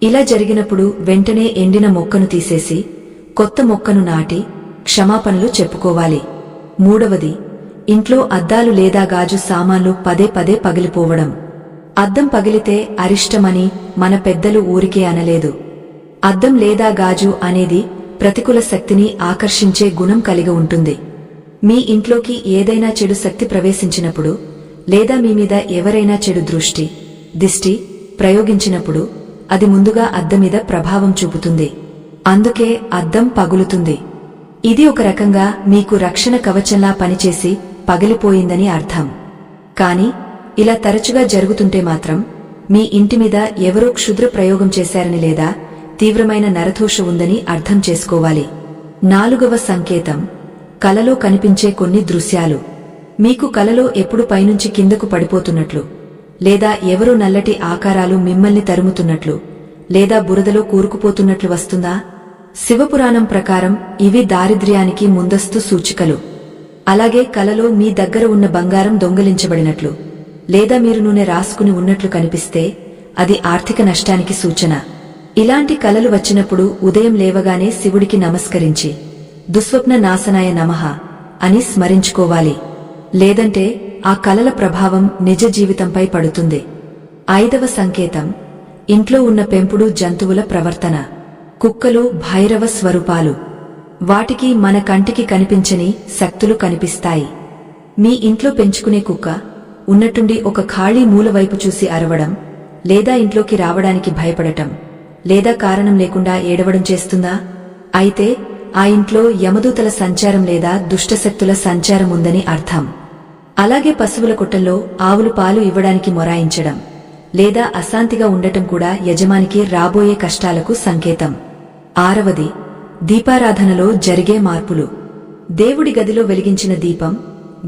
ఇలా జరిగినప్పుడు వెంటనే ఎండిన మొక్కను తీసేసి కొత్త మొక్కను నాటి క్షమాపణలు చెప్పుకోవాలి. మూడవది, ఇంట్లో అద్దాలు లేదా గాజు సామాన్లు పదే పదే పగిలిపోవడం. అద్దం పగిలితే అరిష్టమని మన పెద్దలు ఊరికే అనలేదు. అద్దం లేదా గాజు అనేది ప్రతికూల శక్తిని ఆకర్షించే గుణం కలిగి ఉంటుంది. మీ ఇంట్లోకి ఏదైనా చెడు శక్తి ప్రవేశించినప్పుడు, లేదా మీ మీద ఎవరైనా చెడు దృష్టి, దిష్టి ప్రయోగించినప్పుడు అది ముందుగా అద్దం మీద ప్రభావం చూపుతుంది. అందుకే అద్దం పగులుతుంది. ఇది ఒక రకంగా మీకు రక్షణ కవచంలా పనిచేసి పగిలిపోయిందని అర్థం. కాని ఇలా తరచుగా జరుగుతుంటే మాత్రం మీ ఇంటి మీద ఎవరో క్షుద్ర ప్రయోగం చేశారని లేదా తీవ్రమైన నరదోష ఉందని అర్థం చేసుకోవాలి. నాలుగవ సంకేతం కలలో కనిపించే కొన్ని దృశ్యాలు. మీకు కలలో ఎప్పుడు పైనుంచి కిందకు పడిపోతున్నట్లు, లేదా ఎవరో నల్లటి ఆకారాలు మిమ్మల్ని తరుముతున్నట్లు, లేదా బురదలో కూరుకుపోతున్నట్లు వస్తుందా? శివపురాణం ప్రకారం ఇవి దారిద్ర్యానికి ముందస్తు సూచికలు. అలాగే కలలో మీ దగ్గర ఉన్న బంగారం దొంగిలించబడినట్లు, లేదా మీరు నూనె రాసుకుని ఉన్నట్లు కనిపిస్తే అది ఆర్థిక నష్టానికి సూచన. ఇలాంటి కలలు వచ్చినప్పుడు ఉదయం లేవగానే శివుడికి నమస్కరించి దుస్వప్న నాశనాయ నమః అని స్మరించుకోవాలి. లేదంటే ఆ కలల ప్రభావం నిజ జీవితంపై పడుతుంది. 5వ సంకేతం ఇంట్లో ఉన్న పెంపుడు జంతువుల ప్రవర్తన. కుక్కలు భైరవ స్వరూపాలు. వాటికి మన కంటికి కనిపించని శక్తులు కనిపిస్తాయి. మీ ఇంట్లో పెంచుకునే కుక్క ఉన్నట్టుండి ఒక ఖాళీ మూల వైపు చూసి అరవడం, లేదా ఇంట్లోకి రావడానికి భయపడటం, లేదా కారణం లేకుండా ఏడవడం చేస్తుందా? అయితే ఆ ఇంట్లో యమదూతల సంచారం లేదా దుష్టశక్తుల సంచారం ఉందని అర్థం. అలాగే పశువుల కొట్టంలో ఆవులు పాలు ఇవ్వడానికి మొరాయించడం, లేదా అశాంతిగా ఉండటం కూడా యజమానికి రాబోయే కష్టాలకు సంకేతం. 6వది దీపారాధనలో జరిగే మార్పులు. దేవుడి గదిలో వెలిగించిన దీపం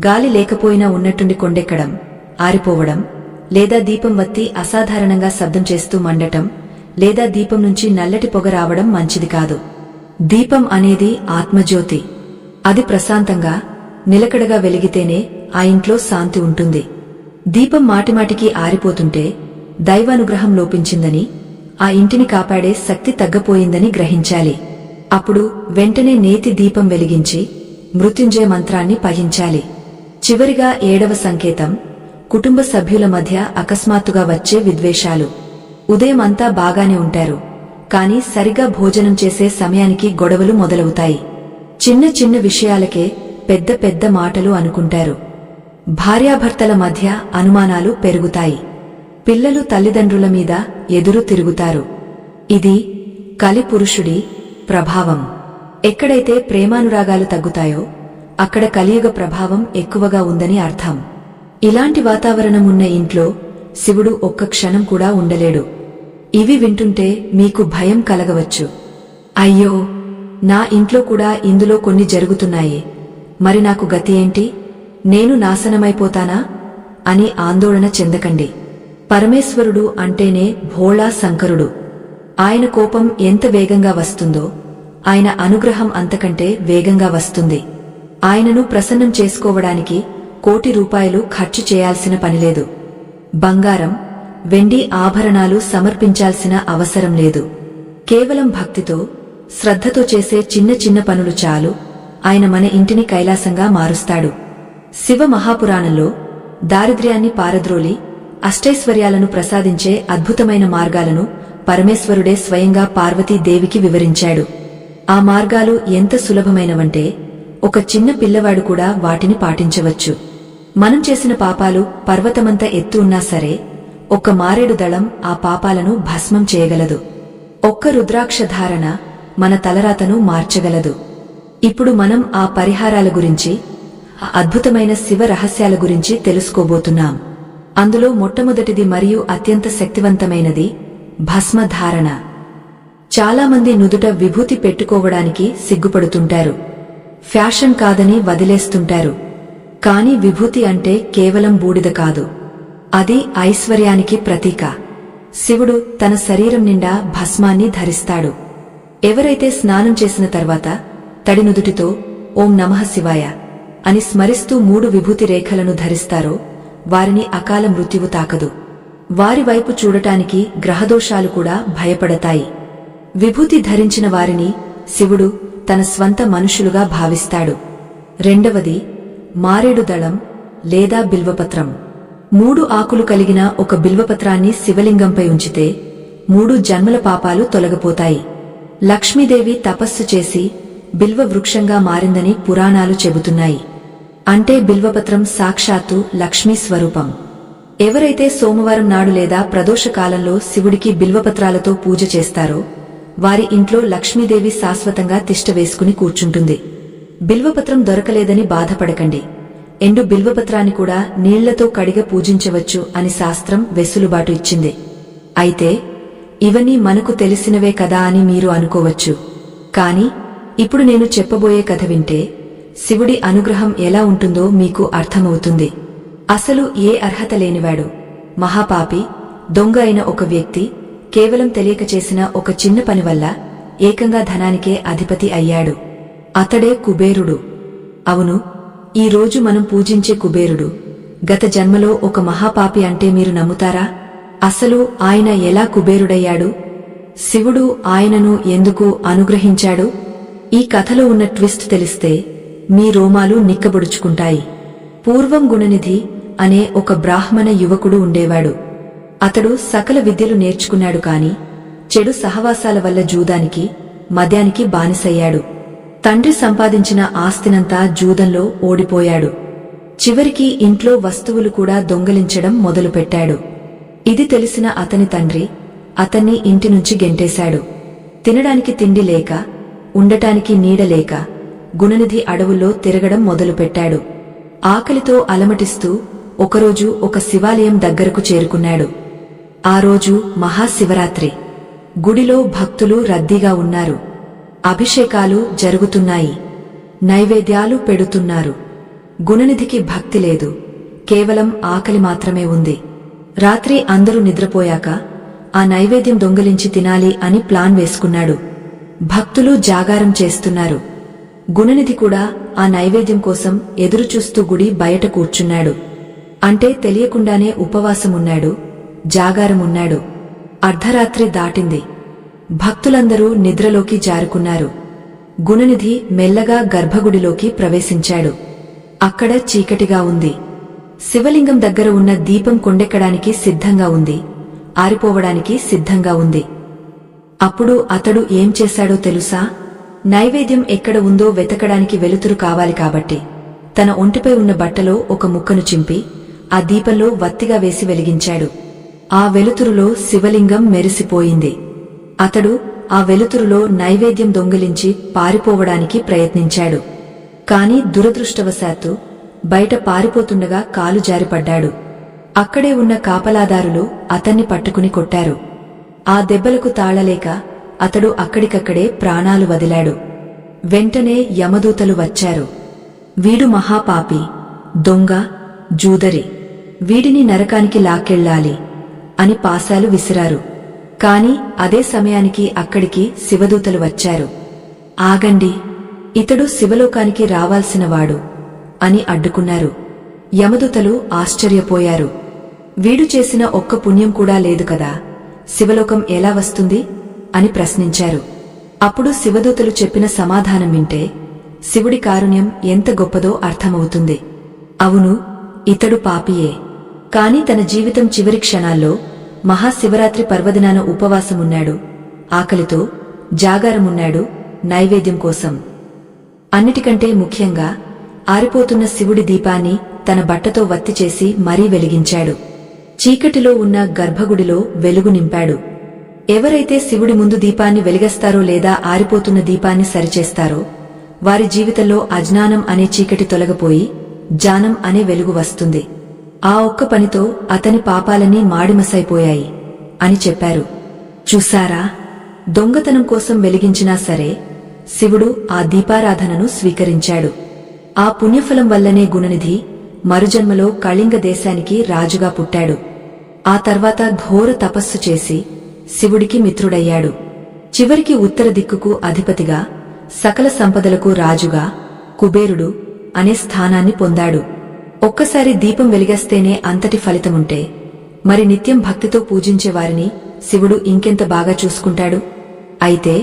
గాలి లేకపోయినా ఉన్నట్టుండి కొండెక్కడం, ఆరిపోవడం, లేదా దీపం వత్తి అసాధారణంగా శబ్దం చేస్తూ మండటం, లేదా దీపం నుంచి నల్లటి పొగ రావడం మంచిది కాదు. దీపం అనేది ఆత్మజ్యోతి. అది ప్రశాంతంగా నిలకడగా వెలిగితేనే ఆ ఇంట్లో శాంతి ఉంటుంది. దీపం మాటిమాటికి ఆరిపోతుంటే దైవానుగ్రహం లోపించిందని, ఆ ఇంటిని కాపాడే శక్తి తగ్గపోయిందని గ్రహించాలి. అప్పుడు వెంటనే నేతి దీపం వెలిగించి మృత్యుంజయ మంత్రాన్ని పఠించాలి. చివరిగా 7వ సంకేతం కుటుంబ సభ్యుల మధ్య అకస్మాత్తుగా వచ్చే విద్వేషాలు. ఉదయం అంతా బాగానే ఉంటారు, కాని సరిగా భోజనం చేసే సమయానికి గొడవలు మొదలవుతాయి. చిన్న చిన్న విషయాలకే పెద్ద పెద్ద మాటలు అనుకుంటారు. భార్యాభర్తల మధ్య అనుమానాలు పెరుగుతాయి. పిల్లలు తల్లిదండ్రుల మీద ఎదురు తిరుగుతారు. ఇది కలిపురుషుడి ప్రభావం. ఎక్కడైతే ప్రేమానురాగాలు తగ్గుతాయో అక్కడ కలియుగ ప్రభావం ఎక్కువగా ఉందని అర్థం. ఇలాంటి వాతావరణం ఉన్న ఇంట్లో శివుడు ఒక్క క్షణం కూడా ఉండలేడు. ఇవి వింటుంటే మీకు భయం కలగవచ్చు. అయ్యో, నా ఇంట్లో కూడా ఇందులో కొన్ని జరుగుతున్నాయే, మరి నాకు గతి ఏంటి? నేను నాశనమైపోతానా అని ఆందోళన చెందకండి. పరమేశ్వరుడు అంటేనే భోళా శంకరుడు. ఆయన కోపం ఎంత వేగంగా వస్తుందో ఆయన అనుగ్రహం అంతకంటే వేగంగా వస్తుంది. ఆయనను ప్రసన్నం చేసుకోవడానికి ₹1,00,00,000 ఖర్చు చేయాల్సిన పనిలేదు. బంగారం, వెండి ఆభరణాలు సమర్పించాల్సిన అవసరం లేదు. కేవలం భక్తితో, శ్రద్ధతో చేసే చిన్న చిన్న పనులు చాలు ఆయన మన ఇంటిని కైలాసంగా మారుస్తాడు. శివ మహాపురాణంలో దారిద్ర్యాన్ని పారద్రోలి అష్టైశ్వర్యాలను ప్రసాదించే అద్భుతమైన మార్గాలను పరమేశ్వరుడే స్వయంగా పార్వతీదేవికి వివరించాడు. ఆ మార్గాలు ఎంత సులభమైనవంటే ఒక చిన్న పిల్లవాడు కూడా వాటిని పాటించవచ్చు. మనం చేసిన పాపాలు పర్వతమంత ఎత్తు ఉన్నా సరే ఒక్క మారేడు దళం ఆ పాపాలను భస్మం చేయగలదు. ఒక్క రుద్రాక్ష ధారణ మన తలరాతను మార్చగలదు. ఇప్పుడు మనం ఆ పరిహారాల గురించి, ఆ అద్భుతమైన శివ రహస్యాల గురించి తెలుసుకోబోతున్నాం. అందులో మొట్టమొదటిది మరియు అత్యంత శక్తివంతమైనది భస్మధారణ. చాలామంది నుదుట విభూతి పెట్టుకోవడానికి సిగ్గుపడుతుంటారు. ఫ్యాషన్ కాదని వదిలేస్తుంటారు. కాని విభూతి అంటే కేవలం బూడిద కాదు, అది ఐశ్వర్యానికి ప్రతీక. శివుడు తన శరీరం నిండా భస్మాన్ని ధరిస్తాడు. ఎవరైతే స్నానం చేసిన తర్వాత తడి నుదుటితో ఓం నమః శివాయ అని స్మరిస్తూ 3 విభూతి రేఖలను ధరిస్తారో వారిని అకాల మృత్యువు తాకదు. వారి వైపు చూడటానికి గ్రహదోషాలు కూడా భయపడతాయి. విభూతి ధరించిన వారిని శివుడు తన స్వంత మనుషులుగా భావిస్తాడు. 2వది మారేడు దళం లేదా బిల్వపత్రం. 3 ఆకులు కలిగిన ఒక బిల్వపత్రాన్ని శివలింగంపై ఉంచితే 3 జన్మల పాపాలు తొలగిపోతాయి. లక్ష్మీదేవి తపస్సు చేసి బిల్వ వృక్షంగా మారిందని పురాణాలు చెబుతున్నాయి. అంటే బిల్వపత్రం సాక్షాత్తు లక్ష్మీ స్వరూపం. ఎవరైతే సోమవారం నాడు లేదా ప్రదోష కాలంలో శివుడికి బిల్వపత్రాలతో పూజ చేస్తారో వారి ఇంట్లో లక్ష్మీదేవి శాశ్వతంగా తిష్ట వేసుకుని కూర్చుంటుంది. బిల్వపత్రం దొరకలేదని బాధపడకండి. ఎండు బిల్వపత్రాన్ని కూడా నీళ్లతో కడిగ పూజించవచ్చు అని శాస్త్రం వెసులుబాటు ఇచ్చింది. అయితే ఇవన్నీ మనకు తెలిసినవే కదా అని మీరు అనుకోవచ్చు. కాని ఇప్పుడు నేను చెప్పబోయే కథ వింటే శివుడి అనుగ్రహం ఎలా ఉంటుందో మీకు అర్థమవుతుంది. అసలు ఏ అర్హత లేనివాడు, మహాపాపి, దొంగ అయిన ఒక వ్యక్తి కేవలం తెలియక చేసిన ఒక చిన్న పని వల్ల ఏకంగా ధనానికే అధిపతి అయ్యాడు. అతడే కుబేరుడు. అవును, ఈ రోజు మనం పూజించే కుబేరుడు గత జన్మలో ఒక మహాపాపి అంటే మీరు నమ్ముతారా? అసలు ఆయన ఎలా కుబేరుడయ్యాడు? శివుడు ఆయనను ఎందుకు అనుగ్రహించాడు? ఈ కథలో ఉన్న ట్విస్ట్ తెలిస్తే మీ రోమాలు నిక్కబొడుచుకుంటాయి. పూర్వం గుణనిధి అనే ఒక బ్రాహ్మణ యువకుడు ఉండేవాడు. అతడు సకల విద్యలు నేర్చుకున్నాడు కాని చెడు సహవాసాల వల్ల జూదానికి మద్యానికి బానిసయ్యాడు. తండ్రి సంపాదించిన ఆస్తినంతా జూదంలో ఓడిపోయాడు. చివరికి ఇంట్లో వస్తువులు కూడా దొంగలించడం మొదలుపెట్టాడు. ఇది తెలిసిన అతని తండ్రి అతన్ని ఇంటినుంచి గెంటేశాడు. తినడానికి తిండి లేక, ఉండటానికి నీడలేక గుణనిధి అడవుల్లో తిరగడం మొదలుపెట్టాడు. ఆకలితో అలమటిస్తూ ఒకరోజు ఒక శివాలయం దగ్గరకు చేరుకున్నాడు. ఆ రోజు మహాశివరాత్రి. గుడిలో భక్తులు రద్దీగా ఉన్నారు. అభిషేకాలు జరుగుతున్నాయి. నైవేద్యాలు పెడుతున్నారు. గుణనిధికి భక్తి లేదు, కేవలం ఆకలి మాత్రమే ఉంది. రాత్రి అందరూ నిద్రపోయాక ఆ నైవేద్యం దొంగిలించి తినాలి అని ప్లాన్ వేసుకున్నాడు. భక్తులు జాగారం చేస్తున్నారు. గుణనిధి కూడా ఆ నైవేద్యం కోసం ఎదురుచూస్తూ గుడి బయట కూర్చున్నాడు. అంటే తెలియకుండానే ఉపవాసమున్నాడు, జాగారమున్నాడు. అర్ధరాత్రి దాటింది. భక్తులందరూ నిద్రలోకి జారుకున్నారు. గుణనిధి మెల్లగా గర్భగుడిలోకి ప్రవేశించాడు. అక్కడ చీకటిగా ఉంది. శివలింగం దగ్గర ఉన్న దీపం కొండెక్కడానికి సిద్ధంగా ఉంది, ఆరిపోవడానికి సిద్ధంగా ఉంది. అప్పుడు అతడు ఏం చేశాడో తెలుసా? నైవేద్యం ఎక్కడ ఉందో వెతకడానికి వెలుతురు కావాలి కాబట్టి తన ఒంటిపై ఉన్న బట్టలో ఒక ముక్కను చింపి ఆ దీపంలో వత్తిగా వేసి వెలిగించాడు. ఆ వెలుతురులో శివలింగం మెరిసిపోయింది. అతడు ఆ వెలుతురులో నైవేద్యం దొంగిలించి పారిపోవడానికి ప్రయత్నించాడు. కాని దురదృష్టవశాత్తు బయట పారిపోతుండగా కాలు జారిపడ్డాడు. అక్కడే ఉన్న కాపలాదారులు అతన్ని పట్టుకుని కొట్టారు. ఆ దెబ్బలకు తాళలేక అతడు అక్కడికక్కడే ప్రాణాలు వదిలాడు. వెంటనే యమదూతలు వచ్చారు. వీడు మహాపాపి, దొంగ, జూదరి, వీడిని నరకానికి లాక్కెళ్లాలి అని పాశాలు విసిరారు. కాని అదే సమయానికి అక్కడికి శివదూతలు వచ్చారు. ఆగండి, ఇతడు శివలోకానికి రావాల్సినవాడు అని అడ్డుకున్నారు. యమదూతలు ఆశ్చర్యపోయారు. వీడు చేసిన ఒక్క పుణ్యం కూడా లేదు కదా, శివలోకం ఎలా వస్తుంది అని ప్రశ్నించారు. అప్పుడు శివదూతలు చెప్పిన సమాధానం వింటే శివుడి కారుణ్యం ఎంత గొప్పదో అర్థమవుతుంది. అవును, ఇతడు పాపియే, కాని తన జీవితం చివరి క్షణాల్లో మహాశివరాత్రి పర్వదినాన ఉపవాసమున్నాడు, ఆకలితో జాగారమున్నాడు, నైవేద్యం కోసం. అన్నిటికంటే ముఖ్యంగా ఆరిపోతున్న శివుడి దీపాన్ని తన బట్టతో వత్తి చేసి మరీ వెలిగించాడు. చీకటిలో ఉన్న గర్భగుడిలో వెలుగు నింపాడు. ఎవరైతే శివుడి ముందు దీపాన్ని వెలిగస్తారో లేదా ఆరిపోతున్న దీపాన్ని సరిచేస్తారో వారి జీవితంలో అజ్ఞానం అనే చీకటి తొలగిపోయి జ్ఞానం అనే వెలుగు వస్తుంది. ఆ ఒక్క పనితో అతని పాపాలన్నీ మాడిమసైపోయాయి అని చెప్పారు. చూశారా, దొంగతనం కోసం వెలిగించినా సరే శివుడు ఆ దీపారాధనను స్వీకరించాడు. ఆ పుణ్యఫలం వల్లనే గుణనిధి మరుజన్మలో కళింగ దేశానికి రాజుగా పుట్టాడు. ఆ తర్వాత ఘోర తపస్సు చేసి శివుడికి మిత్రుడయ్యాడు. చివరికి ఉత్తర దిక్కుకు అధిపతిగా, సకల సంపదలకు రాజుగా కుబేరుడు అనే స్థానాన్ని పొందాడు. ఒక్కసారి దీపం వెలిగస్తేనే అంతటి ఫలితముంటే మరి నిత్యం భక్తితో పూజించేవారిని శివుడు ఇంకెంత బాగా చూసుకుంటాడు. అయితే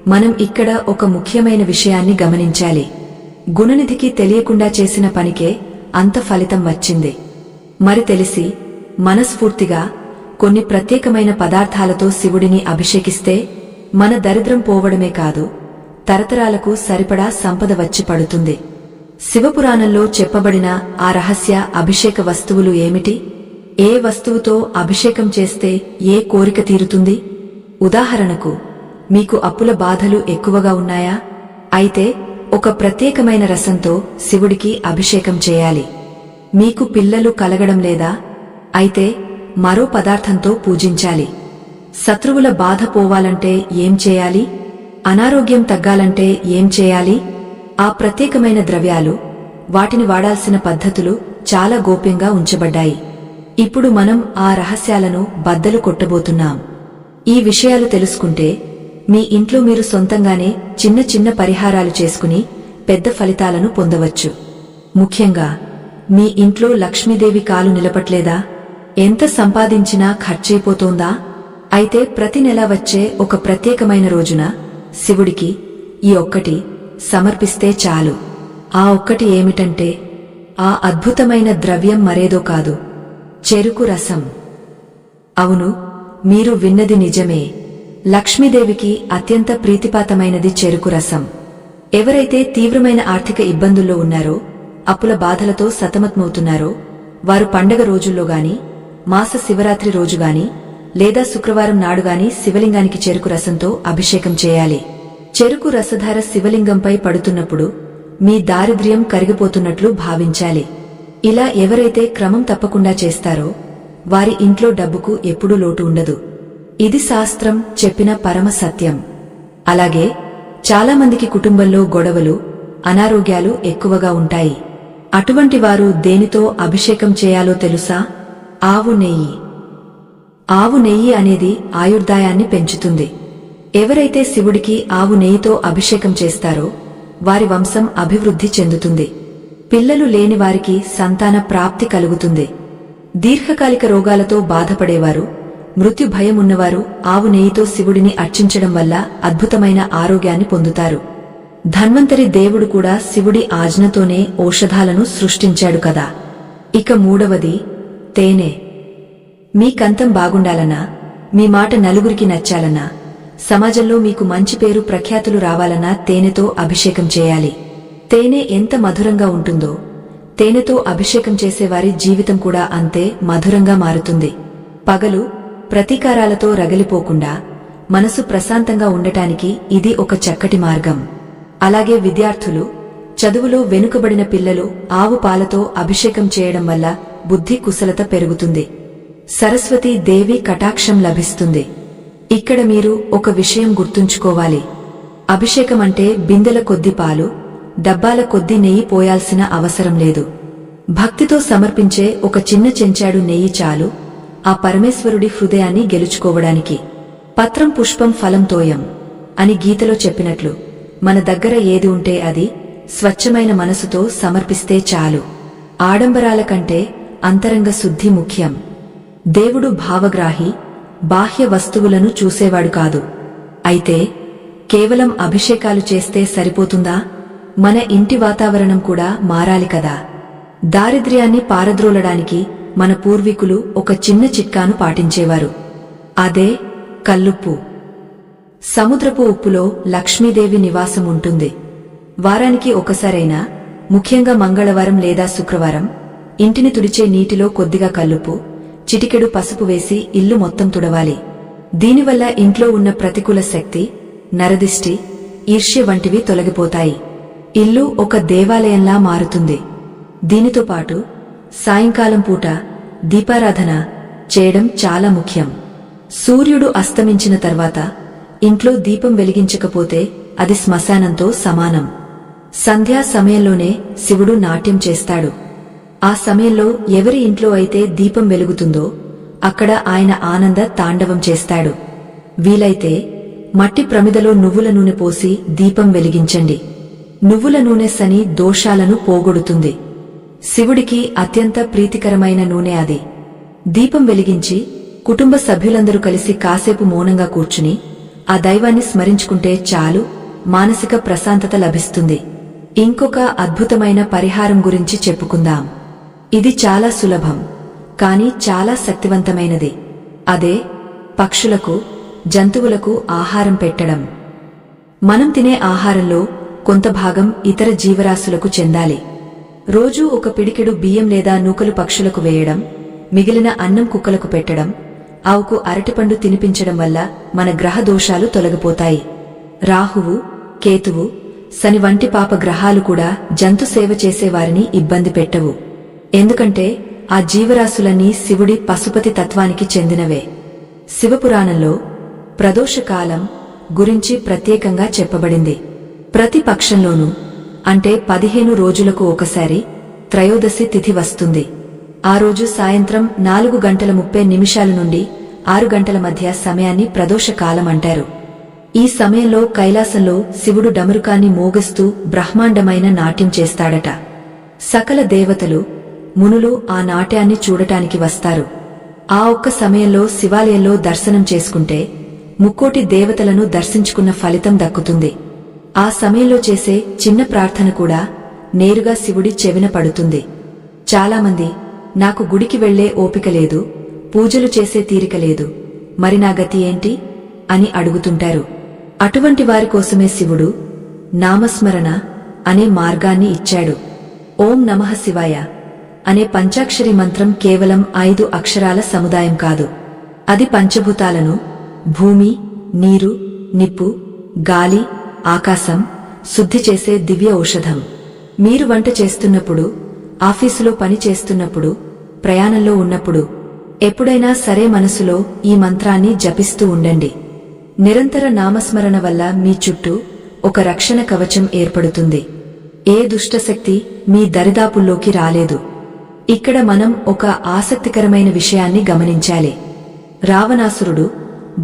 మనం ఇక్కడ ఒక ముఖ్యమైన విషయాన్ని గమనించాలి. గుణనిధికి తెలియకుండా చేసిన పనికే అంత ఫలితం వచ్చింది. మరి తెలిసి మనస్ఫూర్తిగా కొన్ని ప్రత్యేకమైన పదార్థాలతో శివుడిని అభిషేకిస్తే మన దరిద్రం పోవడమే కాదు, తరతరాలకు సరిపడా సంపద వచ్చి పడుతుంది. శివపురాణంలో చెప్పబడిన ఆ రహస్య అభిషేక వస్తువులు ఏమిటి? ఏ వస్తువుతో అభిషేకం చేస్తే ఏ కోరిక తీరుతుంది? ఉదాహరణకు, మీకు అప్పుల బాధలు ఎక్కువగా ఉన్నాయా? అయితే ఒక ప్రత్యేకమైన రసంతో శివుడికి అభిషేకం చేయాలి. మీకు పిల్లలు కలగడం లేదా? అయితే మరో పదార్థంతో పూజించాలి. శత్రువుల బాధ పోవాలంటే ఏం చేయాలి? అనారోగ్యం తగ్గాలంటే ఏం చేయాలి? ఆ ప్రత్యేకమైన ద్రవ్యాలు, వాటిని వాడాల్సిన పద్ధతులు చాలా గోప్యంగా ఉంచబడ్డాయి. ఇప్పుడు మనం ఆ రహస్యాలను బద్దలు కొట్టబోతున్నాం. ఈ విషయాలు తెలుసుకుంటే మీ ఇంట్లో మీరు సొంతంగానే చిన్న చిన్న పరిహారాలు చేసుకుని పెద్ద ఫలితాలను పొందవచ్చు. ముఖ్యంగా మీ ఇంట్లో లక్ష్మీదేవి కాలు నిలపట్లేదా? ఎంత సంపాదించినా ఖర్చయిపోతోందా? అయితే ప్రతి నెల వచ్చే ఒక ప్రత్యేకమైన రోజున శివుడికి ఈ ఒక్కటి సమర్పిస్తే చాలు. ఆ ఒక్కటి ఏమిటంటే ఆ అద్భుతమైన ద్రవ్యం మరేదో కాదు, చెరుకు రసం. అవును, మీరు విన్నది నిజమే. లక్ష్మీదేవికి అత్యంత ప్రీతిపాతమైనది చెరుకు రసం. ఎవరైతే తీవ్రమైన ఆర్థిక ఇబ్బందుల్లో ఉన్నారో, అప్పుల బాధలతో సతమతమవుతున్నారో వారు పండగ రోజుల్లోగాని, మాస శివరాత్రి రోజుగాని లేదా శుక్రవారం నాడుగాని శివలింగానికి చెరుకు రసంతో అభిషేకం చేయాలి. చెరుకు రసధార శివలింగంపై పడుతున్నప్పుడు మీ దారిద్ర్యం కరిగిపోతున్నట్లు భావించాలి. ఇలా ఎవరైతే క్రమం తప్పకుండా చేస్తారో వారి ఇంట్లో డబ్బుకు ఎప్పుడూ లోటు ఉండదు. ఇది శాస్త్రం చెప్పిన పరమ సత్యం. అలాగే చాలామందికి కుటుంబంలో గొడవలు, అనారోగ్యాలు ఎక్కువగా ఉంటాయి. అటువంటి వారు దేనితో అభిషేకం చేయాలో తెలుసా? ఆవు నెయ్యి. ఆవు నెయ్యి అనేది ఆయుర్దాయాన్ని పెంచుతుంది. ఎవరైతే శివుడికి ఆవు నెయ్యితో అభిషేకం చేస్తారో వారి వంశం అభివృద్ధి చెందుతుంది. పిల్లలు లేని వారికి సంతాన ప్రాప్తి కలుగుతుంది. దీర్ఘకాలిక రోగాలతో బాధపడేవారు, మృత్యు భయమున్నవారు ఆవు నెయ్యితో శివుడిని అర్చించడం వల్ల అద్భుతమైన ఆరోగ్యాన్ని పొందుతారు. ధన్వంతరి దేవుడు కూడా శివుడి ఆజ్ఞతోనే ఔషధాలను సృష్టించాడు కదా. ఇక మూడవది తేనె. మీ కంతం బాగుండాలన్నా, మీ మాట నలుగురికి నచ్చాలన్నా, సమాజంలో మీకు మంచి పేరు ప్రఖ్యాతులు రావాలన్నా తేనెతో అభిషేకం చేయాలి. తేనె ఎంత మధురంగా ఉంటుందో తేనెతో అభిషేకం చేసేవారి జీవితం కూడా అంతే మధురంగా మారుతుంది. పగలు ప్రతీకారాలతో రగిలిపోకుండా మనసు ప్రశాంతంగా ఉండటానికి ఇది ఒక చక్కటి మార్గం. అలాగే విద్యార్థులు, చదువులో వెనుకబడిన పిల్లలు ఆవు పాలతో అభిషేకం చేయడం వల్ల బుద్ధి కుశలత పెరుగుతుంది. సరస్వతీ దేవి కటాక్షం లభిస్తుంది. ఇక్కడ మీరు ఒక విషయం గుర్తుంచుకోవాలి. అభిషేకం అంటే బిందెల కొద్ది పాలు, డబ్బాల కొద్ది నెయ్యి పోయాల్సిన అవసరం లేదు. భక్తితో సమర్పించే ఒక చిన్న చెంచాడు నెయ్యి చాలు ఆ పరమేశ్వరుడి హృదయాన్ని గెలుచుకోవడానికి. పత్రం పుష్పం ఫలం తోయం అని గీతలో చెప్పినట్లు మన దగ్గర ఏది ఉంటే అది స్వచ్ఛమైన మనసుతో సమర్పిస్తే చాలు. ఆడంబరాల కంటే అంతరంగ శుద్ధి ముఖ్యం. దేవుడు భావగ్రాహి, బాహ్య వస్తువులను చూసేవాడు కాదు. అయితే కేవలం అభిషేకాలు చేస్తే సరిపోతుందా? మన ఇంటి వాతావరణం కూడా మారాలి కదా. దారిద్ర్యాన్ని పారద్రోలడానికి మన పూర్వీకులు ఒక చిన్న చిట్కాను పాటించేవారు. అదే కల్లుప్పు. సముద్రపు ఉప్పులో లక్ష్మీదేవి నివాసం ఉంటుంది. వారానికి ఒకసారైనా, ముఖ్యంగా మంగళవారం లేదా శుక్రవారం, ఇంటిని తుడిచే నీటిలో కొద్దిగా కల్లుప్పు, చిటికెడు పసుపు వేసి ఇల్లు మొత్తం తుడవాలి. దీనివల్ల ఇంట్లో ఉన్న ప్రతికూల శక్తి, నరదిష్టి, ఈర్ష్య వంటివి తొలగిపోతాయి. ఇల్లు ఒక దేవాలయంలా మారుతుంది. దీనితో పాటు సాయంకాలం పూట దీపారాధన చేయడం చాలా ముఖ్యం. సూర్యుడు అస్తమించిన తర్వాత ఇంట్లో దీపం వెలిగించకపోతే అది శ్మశానంతో సమానం. సంధ్యా సమయంలోనే శివుడు నాట్యం చేస్తాడు. ఆ సమయంలో ఎవరి ఇంట్లో అయితే దీపం వెలుగుతుందో అక్కడ ఆయన ఆనంద తాండవం చేస్తాడు. వీలైతే మట్టి ప్రమిదలో నువ్వుల నూనె పోసి దీపం వెలిగించండి. నువ్వుల నూనె శని దోషాలను పోగొడుతుంది. శివుడికి అత్యంత ప్రీతికరమైన నూనె అది. దీపం వెలిగించి కుటుంబ సభ్యులందరూ కలిసి కాసేపు మౌనంగా కూర్చుని ఆ దైవాన్ని స్మరించుకుంటే చాలు, మానసిక ప్రశాంతత లభిస్తుంది. ఇంకొక అద్భుతమైన పరిహారం గురించి చెప్పుకుందాం. ఇది చాలా సులభం, కానీ చాలా శక్తివంతమైనది. అదే పక్షులకు, జంతువులకు ఆహారం పెట్టడం. మనం తినే ఆహారంలో కొంత భాగం ఇతర జీవరాశులకు చెందాలి. రోజూ ఒక పిడికెడు బియ్యం లేదా నూకలు పక్షులకు వేయడం, మిగిలిన అన్నం కుక్కలకు పెట్టడం, ఆవుకు అరటిపండు తినిపించడం వల్ల మన గ్రహ దోషాలు తొలగిపోతాయి. రాహువు, కేతువు, శని వంటి పాప గ్రహాలు కూడా జంతు సేవ చేసేవారిని ఇబ్బంది పెట్టవు. ఎందుకంటే ఆ జీవరాశులన్నీ శివుడి పశుపతి తత్వానికి చెందినవే. శివపురాణంలో ప్రదోషకాలం గురించి ప్రత్యేకంగా చెప్పబడింది. ప్రతి పక్షంలోనూ, అంటే 15 రోజులకు ఒకసారి త్రయోదశి తిథి వస్తుంది. ఆ రోజు సాయంత్రం 4:30 నుండి 6 గంటల మధ్య సమయాన్ని ప్రదోషకాలం అంటారు. ఈ సమయంలో కైలాసంలో శివుడు డమరుకాన్ని మోగిస్తూ బ్రహ్మాండమైన నాట్యం చేస్తాడట. సకల దేవతలు, మునులు ఆ నాట్యాన్ని చూడటానికి వస్తారు. ఆ ఒక్క సమయంలో శివాలయంలో దర్శనం చేసుకుంటే ముక్కోటి దేవతలను దర్శించుకున్న ఫలితం దక్కుతుంది. ఆ సమయంలో చేసే చిన్న ప్రార్థన కూడా నేరుగా శివుడి చెవిన పడుతుంది. చాలామంది నాకు గుడికి వెళ్లే ఓపిక లేదు, పూజలు చేసే తీరిక లేదు, మరి నా గతి ఏంటి అని అడుగుతుంటారు. అటువంటి వారి కోసమే శివుడు నామస్మరణ అనే మార్గాన్ని ఇచ్చాడు. ఓం నమః శివాయ అనే పంచాక్షరి మంత్రం కేవలం 5 అక్షరాల సముదాయం కాదు. అది పంచభూతాలను, భూమి, నీరు, నిప్పు, గాలి, ఆకాశం శుద్ధి చేసే దివ్య ఔషధం. మీరు వంట చేస్తున్నప్పుడు, ఆఫీసులో పని చేస్తున్నప్పుడు, ప్రయాణంలో ఉన్నప్పుడు, ఎప్పుడైనా సరే మనసులో ఈ మంత్రాన్ని జపిస్తూ ఉండండి. నిరంతర నామస్మరణ వల్ల మీ చుట్టూ ఒక రక్షణ కవచం ఏర్పడుతుంది. ఏ దుష్టశక్తి మీ దరిదాపుల్లోకి రాలేదు. ఇక్కడ మనం ఒక ఆసక్తికరమైన విషయాన్ని గమనించాలి. రావణాసురుడు,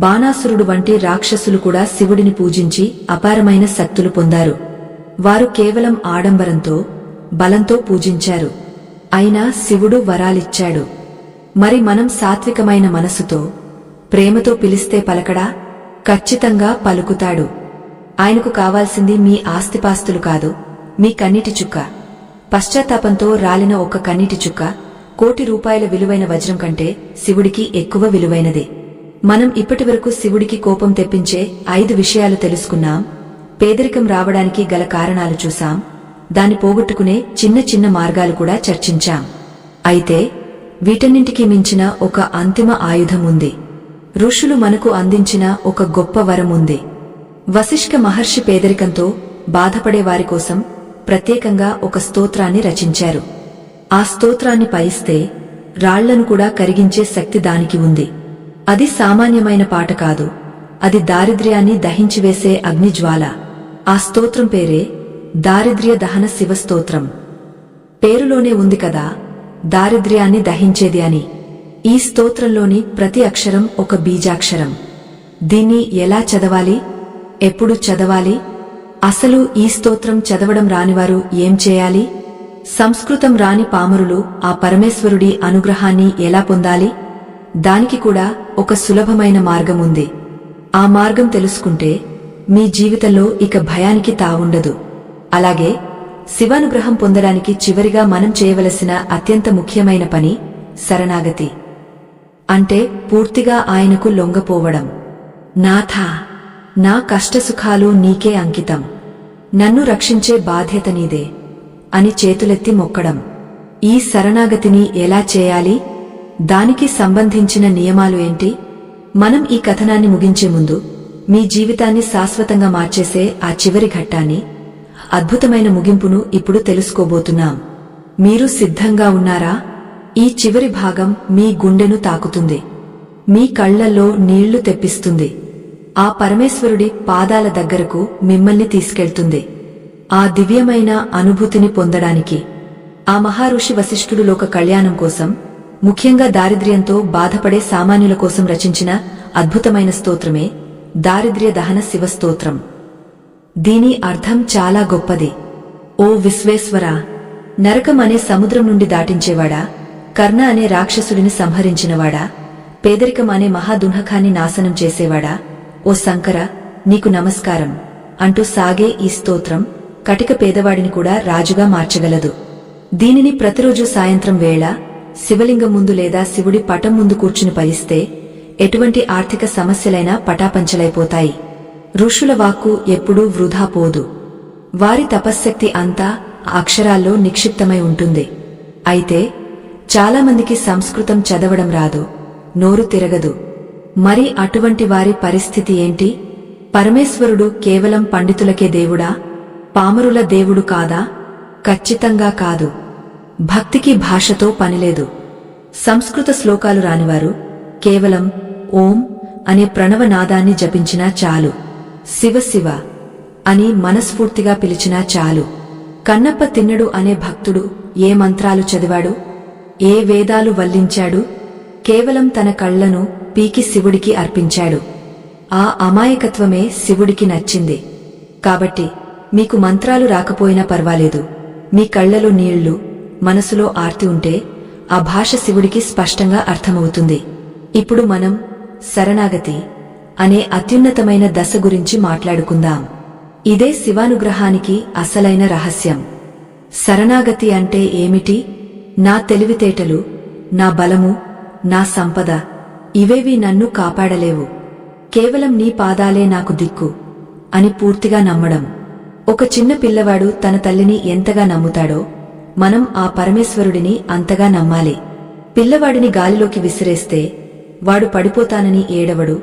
బాణాసురుడు వంటి రాక్షసులు కూడా శివుడిని పూజించి అపారమైన శక్తులు పొందారు. వారు కేవలం ఆడంబరంతో, బలంతో పూజించారు. అయినా శివుడు వరాలిచ్చాడు. మరి మనం సాత్వికమైన మనసుతో, ప్రేమతో పిలిస్తే పలకడా? ఖచ్చితంగా పలుకుతాడు. ఆయనకు కావాల్సింది మీ ఆస్తిపాస్తులు కాదు, మీ కన్నీటి చుక్క. పశ్చాత్తాపంతో రాలిన ఒక కన్నీటి చుక్క ₹1,00,00,000 విలువైన వజ్రం కంటే శివుడికి ఎక్కువ విలువైనది. మనం ఇప్పటివరకు శివుడికి కోపం తెప్పించే 5 విషయాలు తెలుసుకున్నాం. పేదరికం రావడానికి గల కారణాలు చూసాం. దాన్ని పోగొట్టుకునే చిన్న చిన్న మార్గాలు కూడా చర్చించాం. అయితే వీటన్నింటికీ మించిన ఒక అంతిమ ఆయుధం ఉంది. ఋషులు మనకు అందించిన ఒక గొప్ప వరం ఉంది. వశిష్ఠ మహర్షి పేదరికంతో బాధపడే వారి కోసం ప్రత్యేకంగా ఒక స్తోత్రాన్ని రచించారు. ఆ స్తోత్రాన్ని పఠిస్తే రాళ్లను కూడా కరిగించే శక్తి దానికి ఉంది. అది సామాన్యమైన పాట కాదు, అది దారిద్ర్యాన్ని దహించివేసే అగ్నిజ్వాల. ఆ స్తోత్రం పేరే దారిద్ర్య దహన శివ స్తోత్రం. పేరులోనే ఉంది కదా, దారిద్ర్యాన్ని దహించేది అని. ఈ స్తోత్రంలోని ప్రతి అక్షరం ఒక బీజాక్షరం. దీన్ని ఎలా చదవాలి, ఎప్పుడు చదవాలి? అసలు ఈ స్తోత్రం చదవడం రానివారు ఏం చేయాలి? సంస్కృతం రాని పామరులు ఆ పరమేశ్వరుడి అనుగ్రహాన్ని ఎలా పొందాలి? దానికి కూడా ఒక సులభమైన మార్గం ఉంది. ఆ మార్గం తెలుసుకుంటే మీ జీవితంలో ఇక భయానికి తావుండదు. అలాగే శివానుగ్రహం పొందడానికి చివరిగా మనం చేయవలసిన అత్యంత ముఖ్యమైన పని శరణాగతి. అంటే పూర్తిగా ఆయనకు లొంగపోవడం. నాథా, నా కష్టసుఖాలు నీకే అంకితం, నన్ను రక్షించే బాధ్యత నీదే అని చేతులెత్తి మొక్కడం. ఈ శరణాగతిని ఎలా చేయాలి? దానికి సంబంధించిన నియమాలు ఏంటి? మనం ఈ కథనాన్ని ముగించే ముందు మీ జీవితాన్ని శాశ్వతంగా మార్చేసే ఆ చివరి ఘట్టాన్ని, అద్భుతమైన ముగింపును ఇప్పుడు తెలుసుకోబోతున్నాం. మీరు సిద్ధంగా ఉన్నారా? ఈ చివరి భాగం మీ గుండెను తాకుతుంది, మీ కళ్లల్లో నీళ్లు తెప్పిస్తుంది. ఆ పరమేశ్వరుడి పాదాల దగ్గరకు మిమ్మల్ని తీసుకెళ్తుంది. ఆ దివ్యమైన అనుభూతిని పొందడానికి ఆ మహారుషి వశిష్ఠుడు లోక కళ్యాణం కోసం, ముఖ్యంగా దారిద్ర్యంతో బాధపడే సామాన్యుల కోసం రచించిన అద్భుతమైన స్తోత్రమే దారిద్ర్య దహన శివ స్తోత్రం. దీని అర్థం చాలా గొప్పది. ఓ విశ్వేశ్వరా, నరకం అనే సముద్రం నుండి దాటించేవాడా, కర్ణ అనే రాక్షసుడిని సంహరించినవాడా, పేదరికం అనే మహాదున్హకాన్ని నాశనం చేసేవాడా, ఓ శంకర, నీకు నమస్కారం అంటూ సాగే ఈ స్తోత్రం కటిక పేదవాడిని కూడా రాజుగా మార్చగలదు. దీనిని ప్రతిరోజు సాయంత్రం వేళ శివలింగం ముందు లేదా శివుడి పటం ముందు కూర్చుని పలిస్తే ఎటువంటి ఆర్థిక సమస్యలైనా పటాపంచలైపోతాయి. ఋషుల వాక్కు ఎప్పుడూ వృధా పోదు. వారి తపశ్శక్తి అంతా ఆ అక్షరాల్లో నిక్షిప్తమై ఉంటుంది. అయితే చాలామందికి సంస్కృతం చదవడం రాదు, నోరు తిరగదు. మరి అటువంటి వారి పరిస్థితి ఏంటి? పరమేశ్వరుడు కేవలం పండితులకే దేవుడా, పామరుల దేవుడు కాదా? ఖచ్చితంగా కాదు. భక్తికి భాషతో పనిలేదు. సంస్కృత శ్లోకాలు రానివారు కేవలం ఓం అనే ప్రణవనాదాన్ని జపించినా చాలు, శివ శివ అని మనస్ఫూర్తిగా పిలిచినా చాలు. కన్నప్ప తిన్నడు అనే భక్తుడు ఏ మంత్రాలు చదివాడు, ఏ వేదాలు వల్లించాడు? కేవలం తన కళ్లను పీకి శివుడికి అర్పించాడు. ఆ అమాయకత్వమే శివుడికి నచ్చింది. కాబట్టి మీకు మంత్రాలు రాకపోయినా పర్వాలేదు, మీ కళ్లలో నీళ్లు, మనసులో ఆర్తి ఉంటే ఆ భాష శివుడికి స్పష్టంగా అర్థమవుతుంది. ఇప్పుడు మనం శరణాగతి అనే అత్యున్నతమైన దశ గురించి మాట్లాడుకుందాం. ఇదే శివానుగ్రహానికి అసలైన రహస్యం. శరణాగతి అంటే ఏమిటి? నా తెలివితేటలు, నా బలము, నా సంపద ఇవేవి నన్ను కాపాడలేవు. కేవలం నీ పాదాలే నాకు దిక్కు అని పూర్తిగా నమ్మడం. ఒక చిన్న పిల్లవాడు తన తల్లిని ఎంతగా నమ్ముతాడో మనం ఆ పరమేశ్వరుడిని అంతగా నమ్మాలి. పిల్లవాడిని గాలిలోకి విసిరేస్తే వాడు పడిపోతానని ఏడవడు,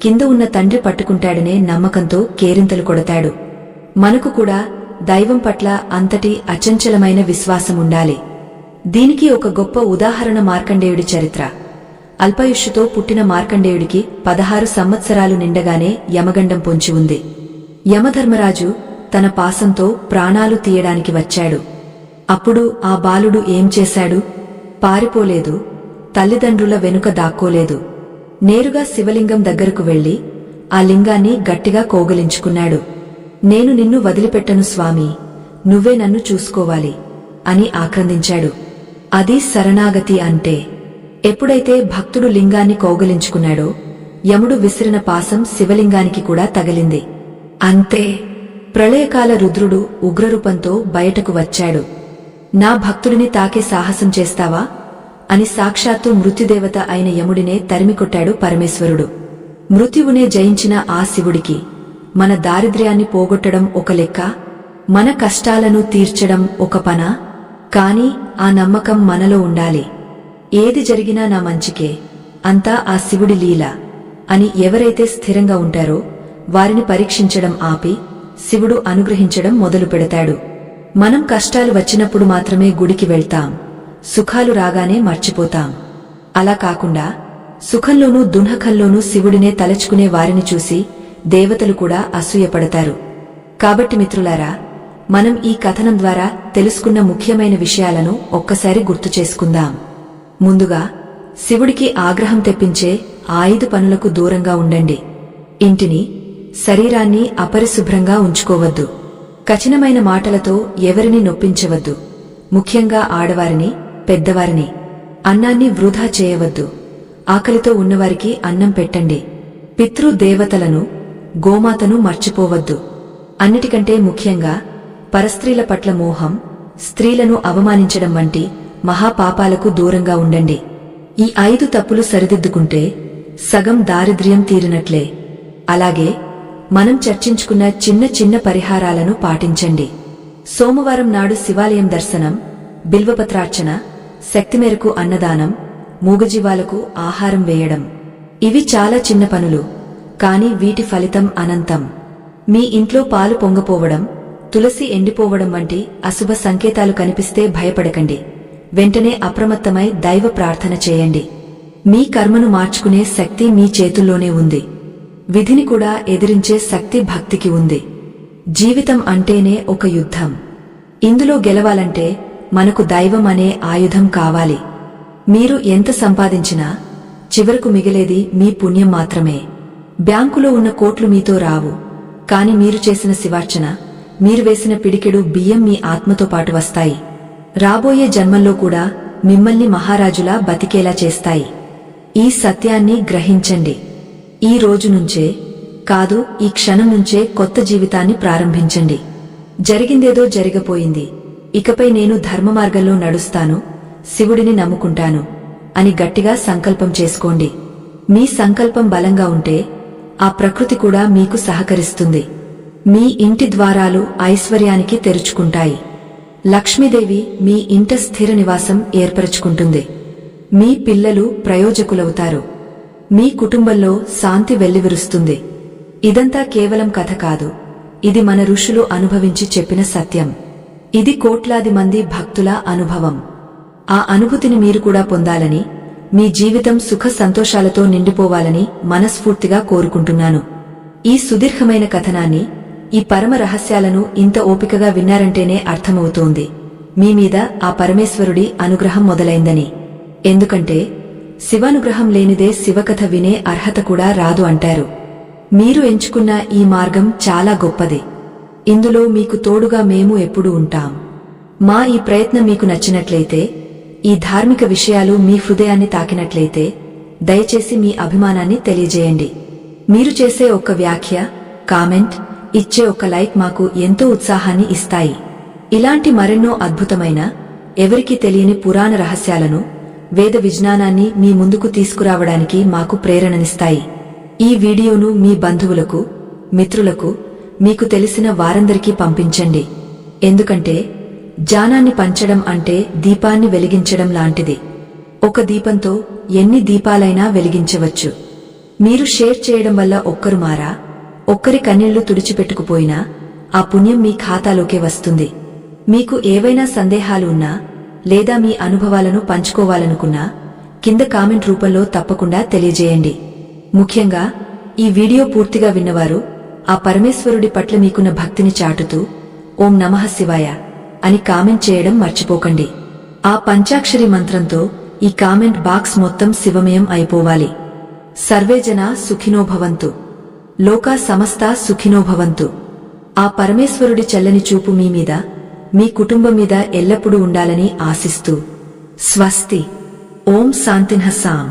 కింద ఉన్న తండ్రి పట్టుకుంటాడనే నమ్మకంతో కేరింతలు కొడతాడు. మనకు కూడా దైవం పట్ల అంతటి అచంచలమైన విశ్వాసముండాలి. దీనికి ఒక గొప్ప ఉదాహరణ మార్కండేయుడి చరిత్ర. అల్పాయుష్యుతో పుట్టిన మార్కండేయుడికి 16 సంవత్సరాలు నిండగానే యమగండం పొంచి ఉంది. యమధర్మరాజు తన పాసంతో ప్రాణాలు తీయడానికి వచ్చాడు. అప్పుడు ఆ బాలుడు ఏం చేశాడు? పారిపోలేదు, తల్లిదండ్రుల వెనుక దాక్కోలేదు. నేరుగా శివలింగం దగ్గరకు వెళ్లి ఆ లింగాన్ని గట్టిగా కౌగిలించుకున్నాడు. నేను నిన్ను వదిలిపెట్టను స్వామీ, నువ్వే నన్ను చూసుకోవాలి అని ఆక్రందించాడు. అది శరణాగతి అంటే. ఎప్పుడైతే భక్తుడు లింగాన్ని కౌగిలించుకున్నాడో యముడు విసిరిన పాసం శివలింగానికి కూడా తగిలింది. అంతే, ప్రళయకాల రుద్రుడు ఉగ్రరూపంతో బయటకు వచ్చాడు. నా భక్తుడిని తాకే సాహసం చేస్తావా అని సాక్షాత్తు మృత్యుదేవత అయిన యముడినే తరిమికొట్టాడు పరమేశ్వరుడు. మృత్యువునే జయించిన ఆ శివుడికి మన దారిద్ర్యాన్ని పోగొట్టడం ఒక లెక్క, మన కష్టాలను తీర్చడం ఒక పనా? కాని ఆ నమ్మకం మనలో ఉండాలి. ఏది జరిగినా నా మంచికే, అంతా ఆ శివుడి లీల అని ఎవరైతే స్థిరంగా ఉంటారో వారిని పరీక్షించడం ఆపి శివుడు అనుగ్రహించడం మొదలు పెడతాడు. మనం కష్టాలు వచ్చినప్పుడు మాత్రమే గుడికి వెళ్తాం, సుఖాలు రాగానే మర్చిపోతాం. అలా కాకుండా సుఖంలోనూ దుఃఖంలోనూ శివుడినే తలచుకునే వారిని చూసి దేవతలు కూడా అసూయపడతారు. కాబట్టి మిత్రులారా, మనం ఈ కథనం ద్వారా తెలుసుకున్న ముఖ్యమైన విషయాలను ఒక్కసారి గుర్తు చేసుకుందాం. ముందుగా, శివుడికి ఆగ్రహం తెప్పించే 5 పనులకు దూరంగా ఉండండి. ఇంటిని, శరీరాన్ని అపరిశుభ్రంగా ఉంచుకోవద్దు. కఠినమైన మాటలతో ఎవరిని నొప్పించవద్దు, ముఖ్యంగా ఆడవారిని, పెద్దవారిని. అన్నాన్ని వృధా చేయవద్దు. ఆకలితో ఉన్నవారికి అన్నం పెట్టండి. పితృదేవతలను, గోమాతను మర్చిపోవద్దు. అన్నిటికంటే ముఖ్యంగా పరస్త్రీల పట్ల మోహం, స్త్రీలను అవమానించడం వంటి మహాపాపాలకు దూరంగా ఉండండి. ఈ 5 తప్పులు సరిదిద్దుకుంటే సగం దారిద్ర్యం తీరినట్లే. అలాగే మనం చర్చించుకున్న చిన్న చిన్న పరిహారాలను పాటించండి. సోమవారం నాడు శివాలయం దర్శనం, బిల్వపత్రార్చన, శక్తి మేరకు అన్నదానం, మూగజీవాలకు ఆహారం వేయడం. ఇవి చాలా చిన్న పనులు, కాని వీటి ఫలితం అనంతం. మీ ఇంట్లో పాలు పొంగపోవడం, తులసి ఎండిపోవడం వంటి అశుభ సంకేతాలు కనిపిస్తే భయపడకండి. వెంటనే అప్రమత్తమై దైవ ప్రార్థన చేయండి. మీ కర్మను మార్చుకునే శక్తి మీ చేతుల్లోనే ఉంది. విధిని కూడా ఎదిరించే శక్తి భక్తికి ఉంది. జీవితం అంటేనే ఒక యుద్ధం. ఇందులో గెలవాలంటే మనకు దైవం అనే ఆయుధం కావాలి. మీరు ఎంత సంపాదించినా చివరకు మిగిలేది మీ పుణ్యం మాత్రమే. బ్యాంకులో ఉన్న కోట్లు మీతో రావు, కాని మీరు చేసిన శివార్చన, మీరు వేసిన పిడికెడు బియ్యం మీ ఆత్మతో పాటు వస్తాయి. రాబోయే జన్మల్లో కూడా మిమ్మల్ని మహారాజులా బతికేలా చేస్తాయి. ఈ సత్యాన్ని గ్రహించండి. ఈ రోజు నుంచే కాదు, ఈ క్షణం నుంచే కొత్త జీవితాన్ని ప్రారంభించండి. జరిగిందేదో జరిగిపోయింది, ఇకపై నేను ధర్మ మార్గంలో నడుస్తాను, శివుడిని నమ్ముకుంటాను అని గట్టిగా సంకల్పం చేసుకోండి. మీ సంకల్పం బలంగా ఉంటే ఆ ప్రకృతి కూడా మీకు సహకరిస్తుంది. మీ ఇంటి ద్వారాలు ఐశ్వర్యానికి తెరుచుకుంటాయి. లక్ష్మీదేవి మీ ఇంట స్థిర నివాసం ఏర్పరచుకుంటుంది. మీ పిల్లలు ప్రయోజకులవుతారు. మీ కుటుంబంలో శాంతి వెల్లివిరుస్తుంది. ఇదంతా కేవలం కథ కాదు, ఇది మన ఋషులు అనుభవించి చెప్పిన సత్యం. ఇది కోట్లాది మంది భక్తుల అనుభవం. ఆ అనుభూతిని మీరు కూడా పొందాలని, మీ జీవితం సుఖ సంతోషాలతో నిండిపోవాలని మనస్ఫూర్తిగా కోరుకుంటున్నాను. ఈ సుదీర్ఘమైన కథనాన్ని, ఈ పరమ రహస్యాలను ఇంత ఓపికగా విన్నారంటేనే అర్థమవుతోంది మీ మీద ఆ పరమేశ్వరుడి అనుగ్రహం మొదలైందని. ఎందుకంటే శివానుగ్రహం లేనిదే శివకథ వినే అర్హత కూడా రాదు అంటారు. మీరు ఎంచుకున్న ఈ మార్గం చాలా గొప్పది. ఇందులో మీకు తోడుగా మేము ఎప్పుడూ ఉంటాం. మా ఈ ప్రయత్నం మీకు నచ్చినట్లయితే ఈ ధార్మిక విషయాలు మీ హృదయాన్ని తాకినట్లయితే దయచేసి మీ అభిమానాన్ని తెలియజేయండి. మీరు చేసే ఒక్క వ్యాఖ్య, కామెంట్, ఇచ్చే ఒక్క లైక్ మాకు ఎంతో ఉత్సాహాన్ని ఇస్తాయి. ఇలాంటి మరెన్నో అద్భుతమైన, ఎవరికీ తెలియని పురాణ రహస్యాలను, వేద విజ్ఞానాన్ని మీ ముందుకు తీసుకురావడానికి మాకు ప్రేరణనిస్తాయి. ఈ వీడియోను మీ బంధువులకు, మిత్రులకు, మీకు తెలిసిన వారందరికీ పంపించండి. ఎందుకంటే జ్ఞానాన్ని పంచడం అంటే దీపాన్ని వెలిగించడం లాంటిది. ఒక దీపంతో ఎన్ని దీపాలైనా వెలిగించవచ్చు. మీరు షేర్ చేయడం వల్ల ఒక్కరు మారా, ఒక్కరి కన్నీళ్లు తుడిచిపెట్టుకుపోయినా ఆ పుణ్యం మీ ఖాతాలోకే వస్తుంది. మీకు ఏవైనా సందేహాలు ఉన్నా లేదా మీ అనుభవాలను పంచుకోవాలనుకున్నా కింద కామెంట్ రూపంలో తప్పకుండా తెలియజేయండి. ముఖ్యంగా ఈ వీడియో పూర్తిగా విన్నవారు ఆ పరమేశ్వరుడి పట్ల మీకున్న భక్తిని చాటుతూ ఓం నమః శివాయ అని కామెంట్ చేయడం మర్చిపోకండి. ఆ పంచాక్షరి మంత్రంతో ఈ కామెంట్ బాక్స్ మొత్తం శివమయం అయిపోవాలి. సర్వేజన సుఖినో భవంతు, లోకా సమస్తా సుఖినో భవంతు. ఆ పరమేశ్వరుడి చల్లని చూపు మీ మీద, మీ కుటుంబం మీద ఎల్లప్పుడూ ఉండాలని ఆశిస్తూ స్వస్తి. ఓం శాంతిః సాం.